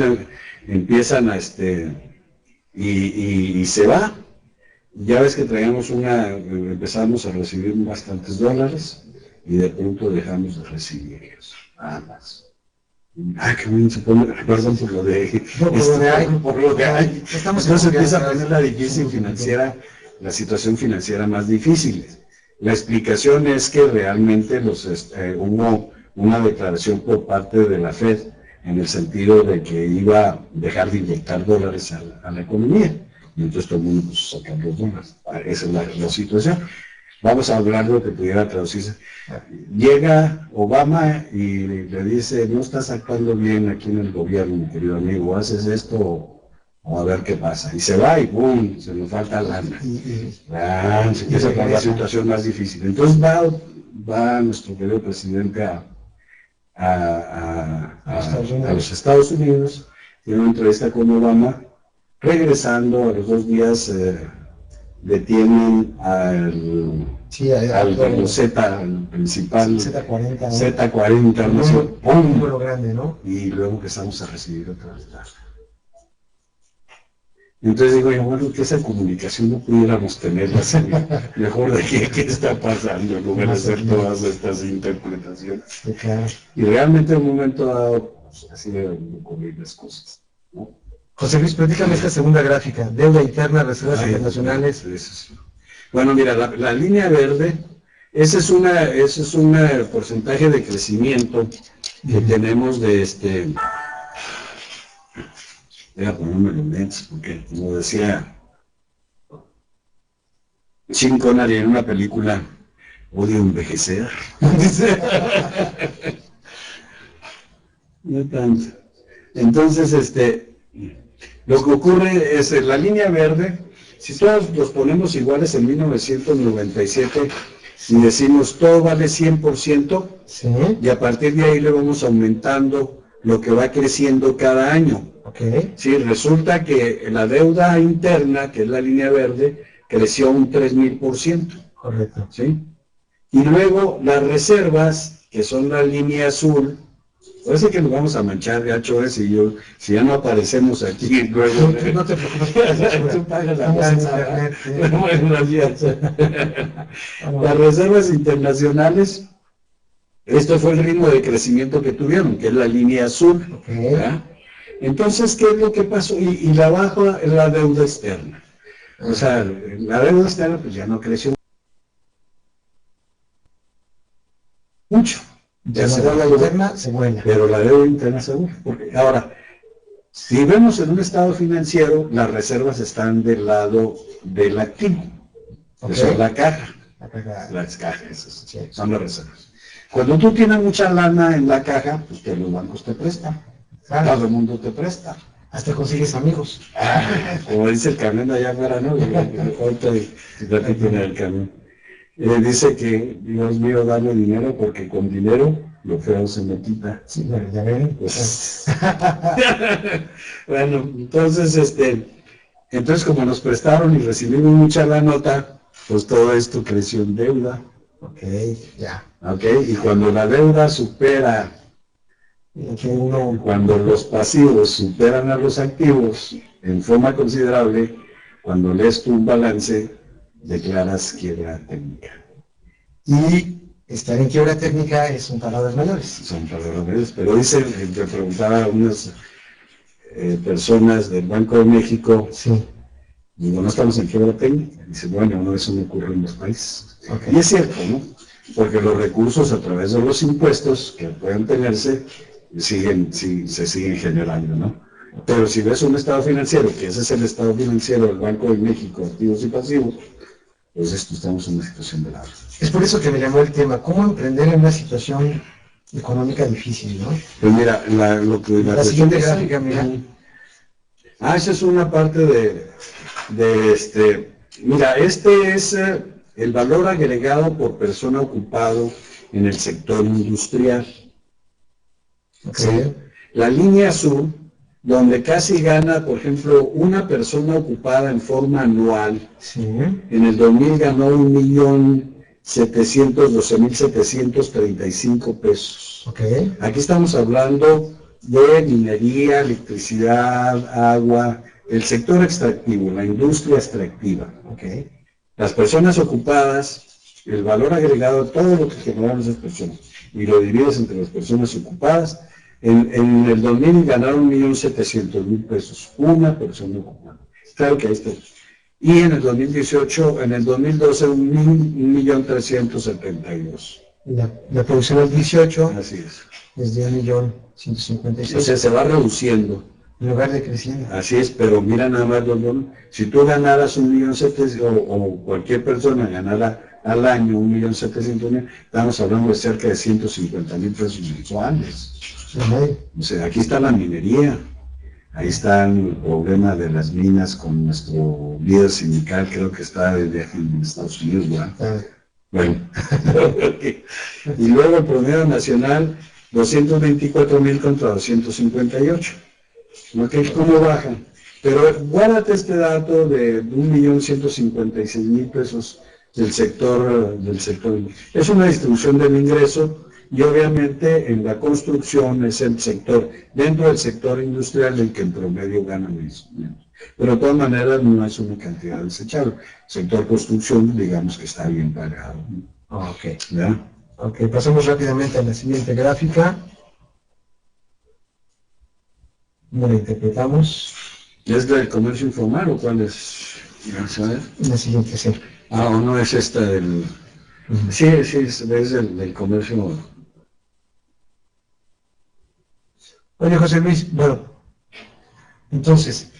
empiezan y se va. Ya ves que traíamos empezamos a recibir bastantes dólares y de pronto dejamos de recibirlos. Nada más. Qué bien se pone, perdón por lo de hay. Entonces empieza a poner la situación financiera más difícil. La explicación es que realmente hubo una declaración por parte de la Fed en el sentido de que iba a dejar de inyectar dólares a la economía. Y entonces todo el mundo sacando los dólares. Esa es la situación. vamos a hablar lo que pudiera traducirse. Llega Obama y le dice, no estás actuando bien aquí en el gobierno, mi querido amigo, haces esto o a ver qué pasa. Y se va y ¡pum! Se nos falta lana. Se empieza con la situación más difícil. Entonces va nuestro querido presidente a los Estados Unidos, tiene una entrevista con Obama, regresando a los 2 días detienen al Z, al principal Z40, no sé, un vuelo grande, ¿no? Y luego empezamos a recibir otra vez. Entonces digo, bueno, que esa comunicación no pudiéramos tenerla así, mejor de qué está pasando, en lugar de hacer todas estas interpretaciones. Sí, claro. Y realmente en un momento dado, pues, así de ocurrir las cosas, ¿no? José Luis, platícame esta segunda gráfica, deuda interna, reservas internacionales. Bueno, mira, la línea verde, ese es un porcentaje de crecimiento que tenemos de voy a ponerme los lentes porque, como decía Sean Connery en una película, odio envejecer. No tanto. Entonces, lo que ocurre es la línea verde, si todos los ponemos iguales en 1997 y decimos todo vale 100%, ¿sí? Y a partir de ahí le vamos aumentando lo que va creciendo cada año. Okay. Sí, resulta que la deuda interna, que es la línea verde, creció un 3000%. Correcto. ¿Sí? Y luego las reservas, que son la línea azul, parece que nos vamos a manchar, gacho, si ya no aparecemos aquí, luego... No te preocupes. Tú pagas la internet. Las reservas internacionales, esto fue el ritmo de crecimiento que tuvieron, que es la línea azul. Okay. Entonces, ¿qué es lo que pasó? Y la baja es la deuda externa. O sea, la deuda externa pues ya no creció mucho. Ya la deuda interna se vuela. Pero la deuda interna se vuela. Ahora, si vemos en un estado financiero, las reservas están del lado del activo. Okay. Eso es la caja. Las cajas, son las reservas. Cuando tú tienes mucha lana en la caja, pues que los bancos te prestan. Claro. Todo el mundo te presta. Hasta consigues amigos. Como dice el camión de allá afuera, ¿no? Ahorita en el camión. Dice que, Dios mío, dame dinero porque con dinero lo feo se me quita. Sí, bueno, ya ven. Pues... bueno, entonces como nos prestaron y recibimos mucha la nota, pues todo esto creció en deuda. Ok, ya. Ok, y cuando la deuda supera... Cuando los pasivos superan a los activos en forma considerable, cuando lees tu balance, declaras quiebra técnica. Y estar en quiebra técnica son palabras mayores. Son palabras mayores, pero dicen, te preguntaba a unas personas del Banco de México, sí. Digo, no estamos en quiebra técnica. Dice, bueno, no, eso no ocurre en los países. Okay. Y es cierto, ¿no? Porque los recursos a través de los impuestos que pueden tenerse, se siguen generando, ¿no? Pero si ves un estado financiero, que ese es el estado financiero del Banco de México, activos y pasivos, pues estamos en una situación de lado. Es por eso que me llamó el tema, ¿cómo emprender en una situación económica difícil, no? Pues mira, la siguiente gráfica, mira. Esa es una parte mira, este es el valor agregado por persona ocupado en el sector industrial. Okay. ¿Sí? La línea azul, donde casi gana, por ejemplo, una persona ocupada en forma anual, sí. En el 2000 ganó 1.712.735 pesos. Okay. Aquí estamos hablando de minería, electricidad, agua, el sector extractivo, la industria extractiva. Okay. Las personas ocupadas, el valor agregado de todo lo que generaron esas personas, y lo divides entre las personas ocupadas, en el 2000 ganaron 1.700.000 pesos, una persona ocupada. Claro que ahí está. Y en el 2018, en el 2012, 1.372.000. La producción del 18 Así es de 1.156.000. O sea, se va reduciendo. En lugar de creciendo. Así es, pero mira nada más, si tú ganaras 1.700.000 o cualquier persona ganara al año, 1.700.000, estamos hablando de cerca de 150,000 pesos mensuales. O sea, aquí está la minería, ahí está el problema de las minas con nuestro líder sindical, creo que está de viaje en Estados Unidos, ¿verdad? Bueno, y luego el promedio nacional, 224,000 contra 258. ¿Ok? ¿Cómo baja? Pero guárdate este dato de 1.156.000 pesos del sector. Es una distribución del ingreso y obviamente en la construcción es el sector, dentro del sector industrial el que en promedio gana menos. Pero de todas maneras no es una cantidad desechable. El sector construcción, digamos que está bien pagado. Ok. ¿Ya? Ok, pasamos rápidamente a la siguiente gráfica. ¿Cómo la interpretamos? ¿Es del comercio informal o cuál es? ¿Sabes? La siguiente, sí. Ah, o no es esta del... Sí, es del comercio. Oye, José Luis, bueno, entonces,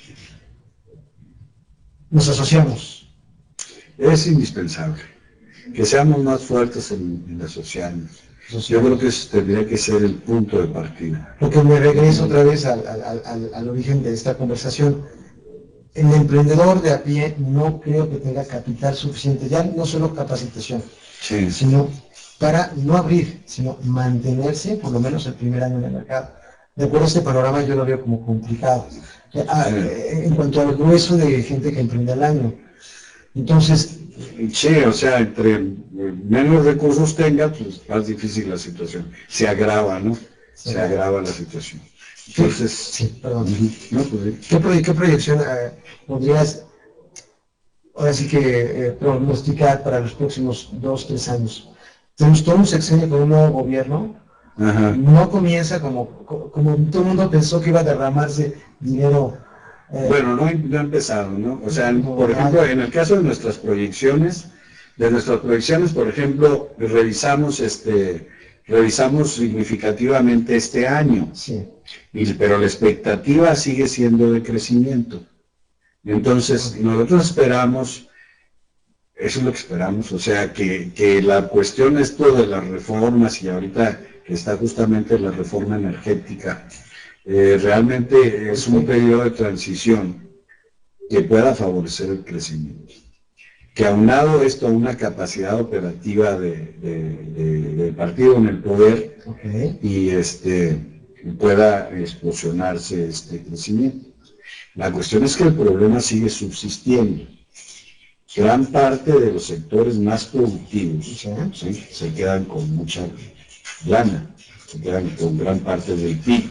nos asociamos. Es indispensable que seamos más fuertes en asociarnos. Yo creo que eso tendría que ser el punto de partida. Porque me regreso otra vez al origen de esta conversación. El emprendedor de a pie no creo que tenga capital suficiente, ya no solo capacitación, Sí. sino para no abrir, sino mantenerse por lo menos el primer año en el mercado. De acuerdo a este panorama yo lo veo como complicado. En cuanto al grueso de gente que emprende al año. Entonces, sí, o sea, entre menos recursos tenga, pues más difícil la situación. Se agrava, ¿no? Se agrava la situación. Entonces, sí, perdón. No, pues, ¿Qué proyección podrías, ahora sí que, pronosticar para los próximos 2, 3 años? Tenemos todo un sexenio con un nuevo gobierno. Ajá. No comienza como todo el mundo pensó que iba a derramarse dinero. Bueno, no ha empezado, ¿no? O sea, por ejemplo, en el caso de nuestras proyecciones, por ejemplo, revisamos significativamente este año, Sí. Pero la expectativa sigue siendo de crecimiento. Entonces, nosotros esperamos, eso es lo que esperamos, o sea, que la cuestión esto de las reformas y ahorita que está justamente la reforma energética, realmente es un periodo de transición que pueda favorecer el crecimiento. Que aunado esto a una capacidad operativa del partido en el poder, y pueda explosionarse este crecimiento. La cuestión es que el problema sigue subsistiendo. Gran parte de los sectores más productivos ¿sí? Se quedan con mucha lana, se quedan con gran parte del PIB.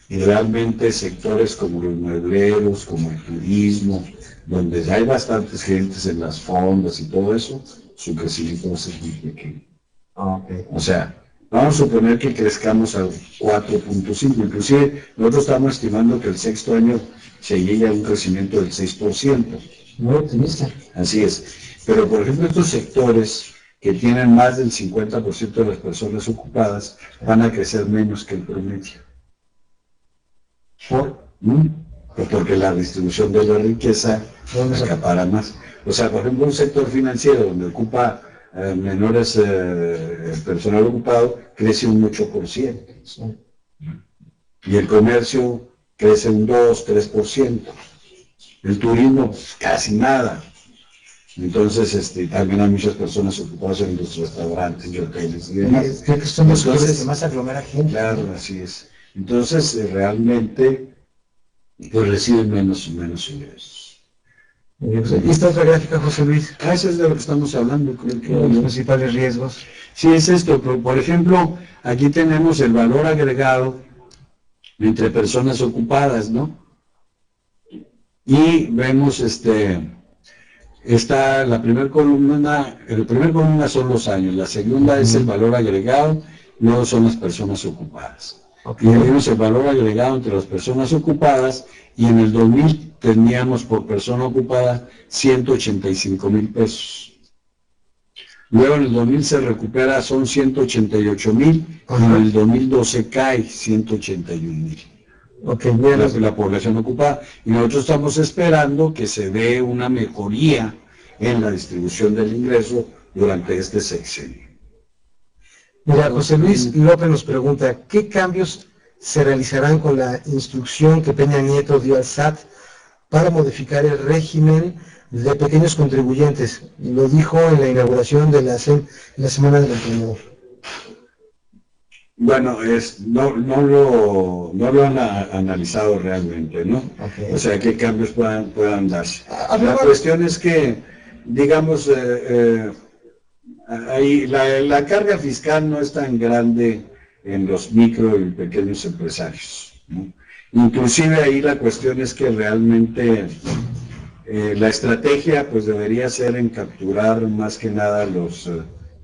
Y realmente sectores como los muebleros, como el turismo, donde hay bastantes gentes en las fondas y todo eso, su crecimiento va a ser muy pequeño. O sea, vamos a suponer que crezcamos al 4.5, inclusive nosotros estamos estimando que el sexto año se llegue a un crecimiento del 6%. Muy optimista. Así es. Pero por ejemplo estos sectores que tienen más del 50% de las personas ocupadas van a crecer menos que el promedio. Porque la distribución de la riqueza acapara más. O sea, por ejemplo, un sector financiero donde ocupa menores personal ocupado crece un 8%. Sí. Y el comercio crece un 2-3%. El turismo casi nada. Entonces, también hay muchas personas ocupadas en los restaurantes y hoteles y demás. Creo que son los sectores que más aglomera gente. Claro, así es. Entonces, realmente, pues reciben menos ingresos. ¿Y esta otra gráfica, José Luis? Eso es de lo que estamos hablando, creo que los principales riesgos. Sí, es esto. Por ejemplo, aquí tenemos el valor agregado entre personas ocupadas, ¿no? Y vemos está la primera columna, son los años, la segunda es el valor agregado, luego son las personas ocupadas. Y vemos el valor agregado entre las personas ocupadas y en el 2000 teníamos por persona ocupada 185,000 pesos. Luego en el 2000 se recupera, son 188,000 y en el 2012 cae 181,000. La población ocupada. Y nosotros estamos esperando que se dé una mejoría en la distribución del ingreso durante este sexenio. Mira, José Luis López nos pregunta, ¿qué cambios se realizarán con la instrucción que Peña Nieto dio al SAT para modificar el régimen de pequeños contribuyentes? Lo dijo en la inauguración de la Semana del Emprendedor. Bueno, no lo han analizado realmente, ¿no? Okay. O sea, qué cambios puedan darse. La cuestión es que, digamos, ahí la carga fiscal no es tan grande en los micro y pequeños empresarios, ¿no? Inclusive ahí la cuestión es que realmente la estrategia pues debería ser en capturar más que nada los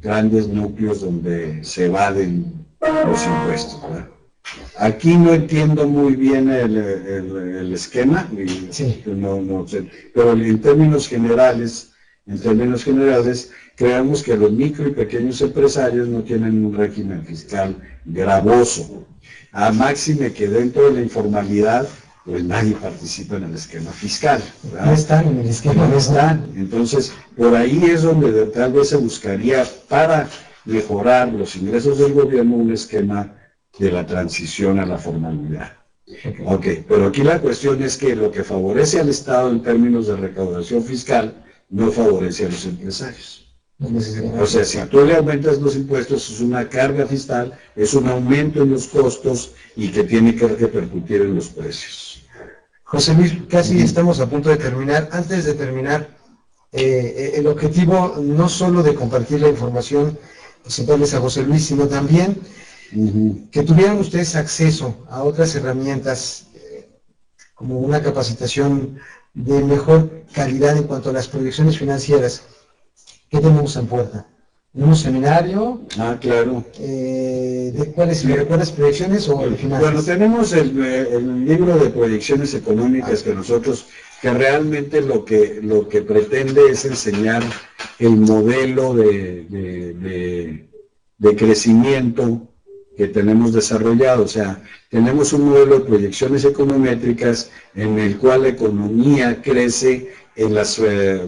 grandes núcleos donde se evaden los impuestos, ¿verdad? Aquí no entiendo muy bien el esquema, sí. no sé, pero en términos generales, creemos que los micro y pequeños empresarios no tienen un régimen fiscal gravoso. A máxime que dentro de la informalidad, pues nadie participa en el esquema fiscal, ¿verdad? No están en el esquema. No están. Entonces, por ahí es donde tal vez se buscaría, para mejorar los ingresos del gobierno, un esquema de la transición a la formalidad. Ok, pero aquí la cuestión es que lo que favorece al Estado en términos de recaudación fiscal no favorece a los empresarios. O sea, si tú le aumentas los impuestos, es una carga fiscal, es un aumento en los costos y que tiene que repercutir en los precios. José Luis, casi estamos a punto de terminar. Antes de terminar, el objetivo no solo de compartir la información, presentarles a José Luis, sino también que tuvieran ustedes acceso a otras herramientas, como una capacitación de mejor calidad en cuanto a las proyecciones financieras. ¿Qué tenemos en puerta? ¿Un seminario? Ah, claro. ¿Cuáles? ¿Me recuerdas proyecciones o finanzas? Bueno, tenemos el libro de proyecciones económicas que realmente lo que pretende es enseñar el modelo de crecimiento que tenemos desarrollado. O sea, tenemos un modelo de proyecciones econométricas en el cual la economía crece en la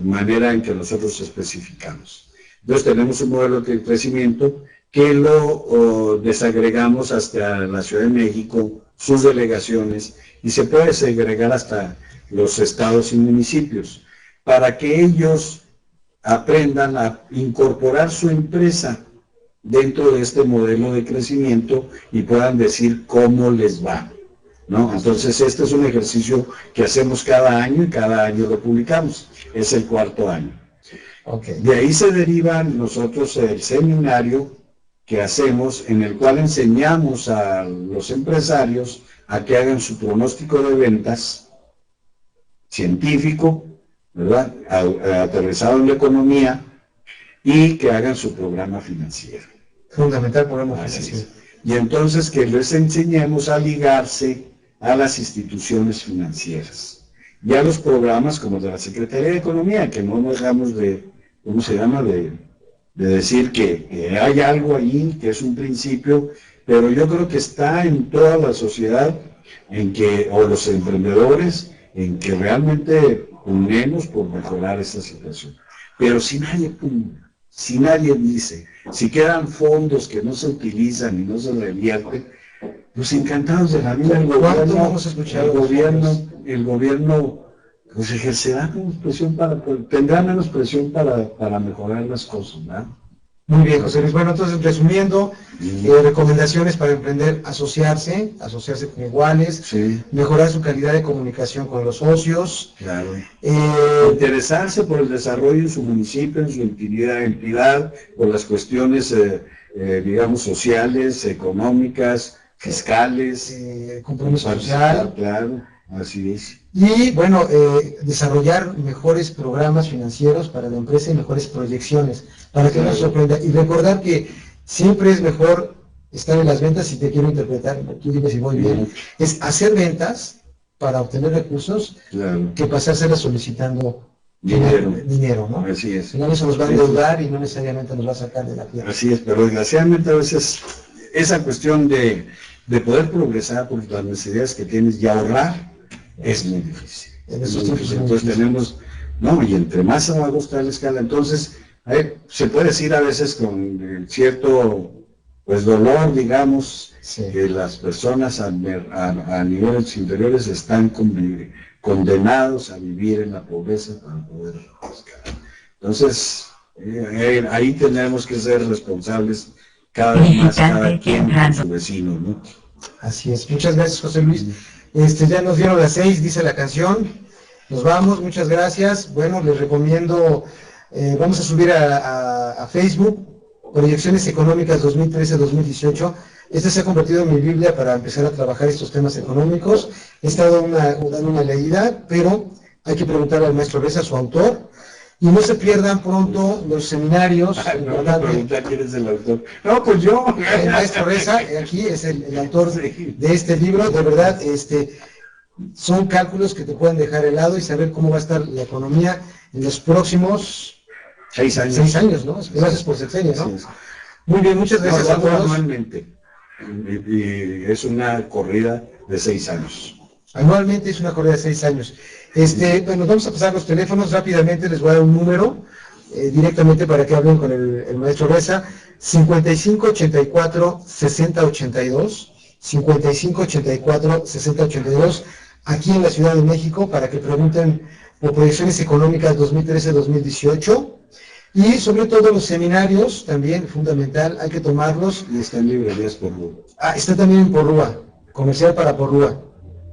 manera en que nosotros especificamos. Entonces tenemos un modelo de crecimiento que lo desagregamos hasta la Ciudad de México, sus delegaciones, y se puede segregar hasta los estados y municipios, para que ellos aprendan a incorporar su empresa dentro de este modelo de crecimiento y puedan decir cómo les va, ¿no? Entonces este es un ejercicio que hacemos cada año y cada año lo publicamos, es el 4º año. Okay. De ahí se derivan nosotros el seminario que hacemos, en el cual enseñamos a los empresarios a que hagan su pronóstico de ventas científico, ¿verdad? Aterrizado en la economía, y que hagan su programa financiero. Fundamental programa financiero. Y entonces que les enseñemos a ligarse a las instituciones financieras y a los programas como de la Secretaría de Economía, que no nos dejamos de, ¿cómo se llama?, de decir que hay algo ahí, que es un principio, pero yo creo que está en toda la sociedad, o los emprendedores, en que realmente unemos por mejorar esta situación. Pero si nadie dice, si quedan fondos que no se utilizan y no se revierten, pues encantados de la vida, el gobierno pues ejercerá menos presión tendrá menos presión para mejorar las cosas, ¿verdad? Muy bien, José Luis. Bueno, entonces, resumiendo, recomendaciones para emprender: asociarse con iguales, sí, mejorar su calidad de comunicación con los socios, claro, interesarse por el desarrollo en su municipio, en su entidad, por las cuestiones, digamos, sociales, económicas, fiscales, compromiso social. Claro, así es. Y bueno, desarrollar mejores programas financieros para la empresa y mejores proyecciones, para que nos sorprenda. Y recordar que siempre es mejor estar en las ventas, si te quiero interpretar, tú dime si voy bien, es hacer ventas para obtener recursos, claro, que pasárselas solicitando dinero, ¿no? Así es. No, eso nos va a endeudar y no necesariamente nos va a sacar de la tierra. Así es, pero desgraciadamente a veces esa cuestión de poder progresar por las necesidades que tienes y ahorrar es muy difícil. Entonces tenemos, y entre más abajo está la escala, entonces Se puede decir a veces con cierto pues dolor, digamos, Sí. que las personas a niveles inferiores están condenados a vivir en la pobreza para poder buscar. Entonces, ahí tenemos que ser responsables cada vez más, cada quien con su vecino, ¿no? Así es. Muchas gracias, José Luis. Ya nos dieron las 6, dice la canción. Nos vamos, muchas gracias. Bueno, les recomiendo, vamos a subir a Facebook Proyecciones Económicas 2013-2018. Esta se ha convertido en mi Biblia para empezar a trabajar estos temas económicos. He estado dando una leída, pero hay que preguntarle al maestro Reza, su autor. Y no se pierdan pronto los seminarios. No me pregunta quién es el autor. No, pues yo. El maestro Reza, aquí es el autor de este libro. De verdad, son cálculos que te pueden dejar helado y saber cómo va a estar la economía en los próximos 6 años. 6 años, ¿no? Gracias por sexenio, ¿no? Sí. Muy bien, muchas gracias a todos. Anualmente. Y es una corrida de 6 años. Anualmente es una corrida de 6 años. Bueno, vamos a pasar los teléfonos rápidamente, les voy a dar un número directamente para que hablen con el maestro Reza. 5584-6082, 5584-6082, aquí en la Ciudad de México, para que pregunten por proyecciones económicas 2013-2018. Y sobre todo los seminarios, también fundamental, hay que tomarlos. Y están librerías por Rúa. Está también en Porrúa, comercial para Porrúa,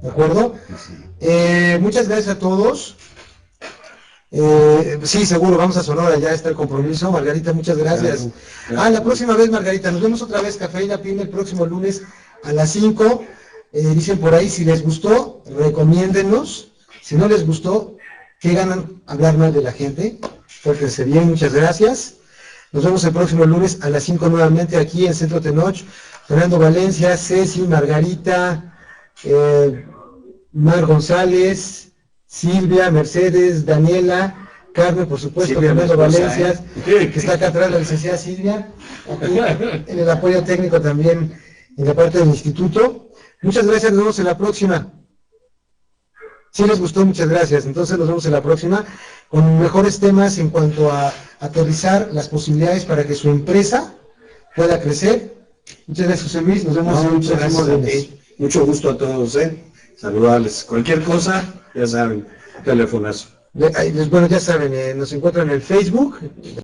¿de acuerdo? Sí. Muchas gracias a todos. Sí, seguro, vamos a Sonora, ya está el compromiso. Margarita, muchas gracias. La próxima vez, Margarita, nos vemos otra vez, Cafeína Pyme, el próximo lunes a las 5. Dicen por ahí, si les gustó, recomiéndennos. Si no les gustó, ¿qué ganan hablar mal de la gente? Pórtense bien, muchas gracias. Nos vemos el próximo lunes a las 5 nuevamente aquí en Centro Tenoch. Fernando Valencia, Ceci, Margarita, Mar González, Silvia, Mercedes, Daniela, Carmen, por supuesto, Silvia, Fernando esposa, Valencia, que está acá atrás, la licenciada Silvia, aquí en el apoyo técnico también en la parte del instituto. Muchas gracias, nos vemos en la próxima. Si les gustó, muchas gracias. Entonces nos vemos en la próxima con mejores temas en cuanto a aterrizar las posibilidades para que su empresa pueda crecer. Muchas gracias, José Luis. Nos vemos en el próximo lunes. Mucho gusto a todos, saludarles. Cualquier cosa, ya saben, teléfonazo. Bueno, ya saben, nos encuentran en el Facebook.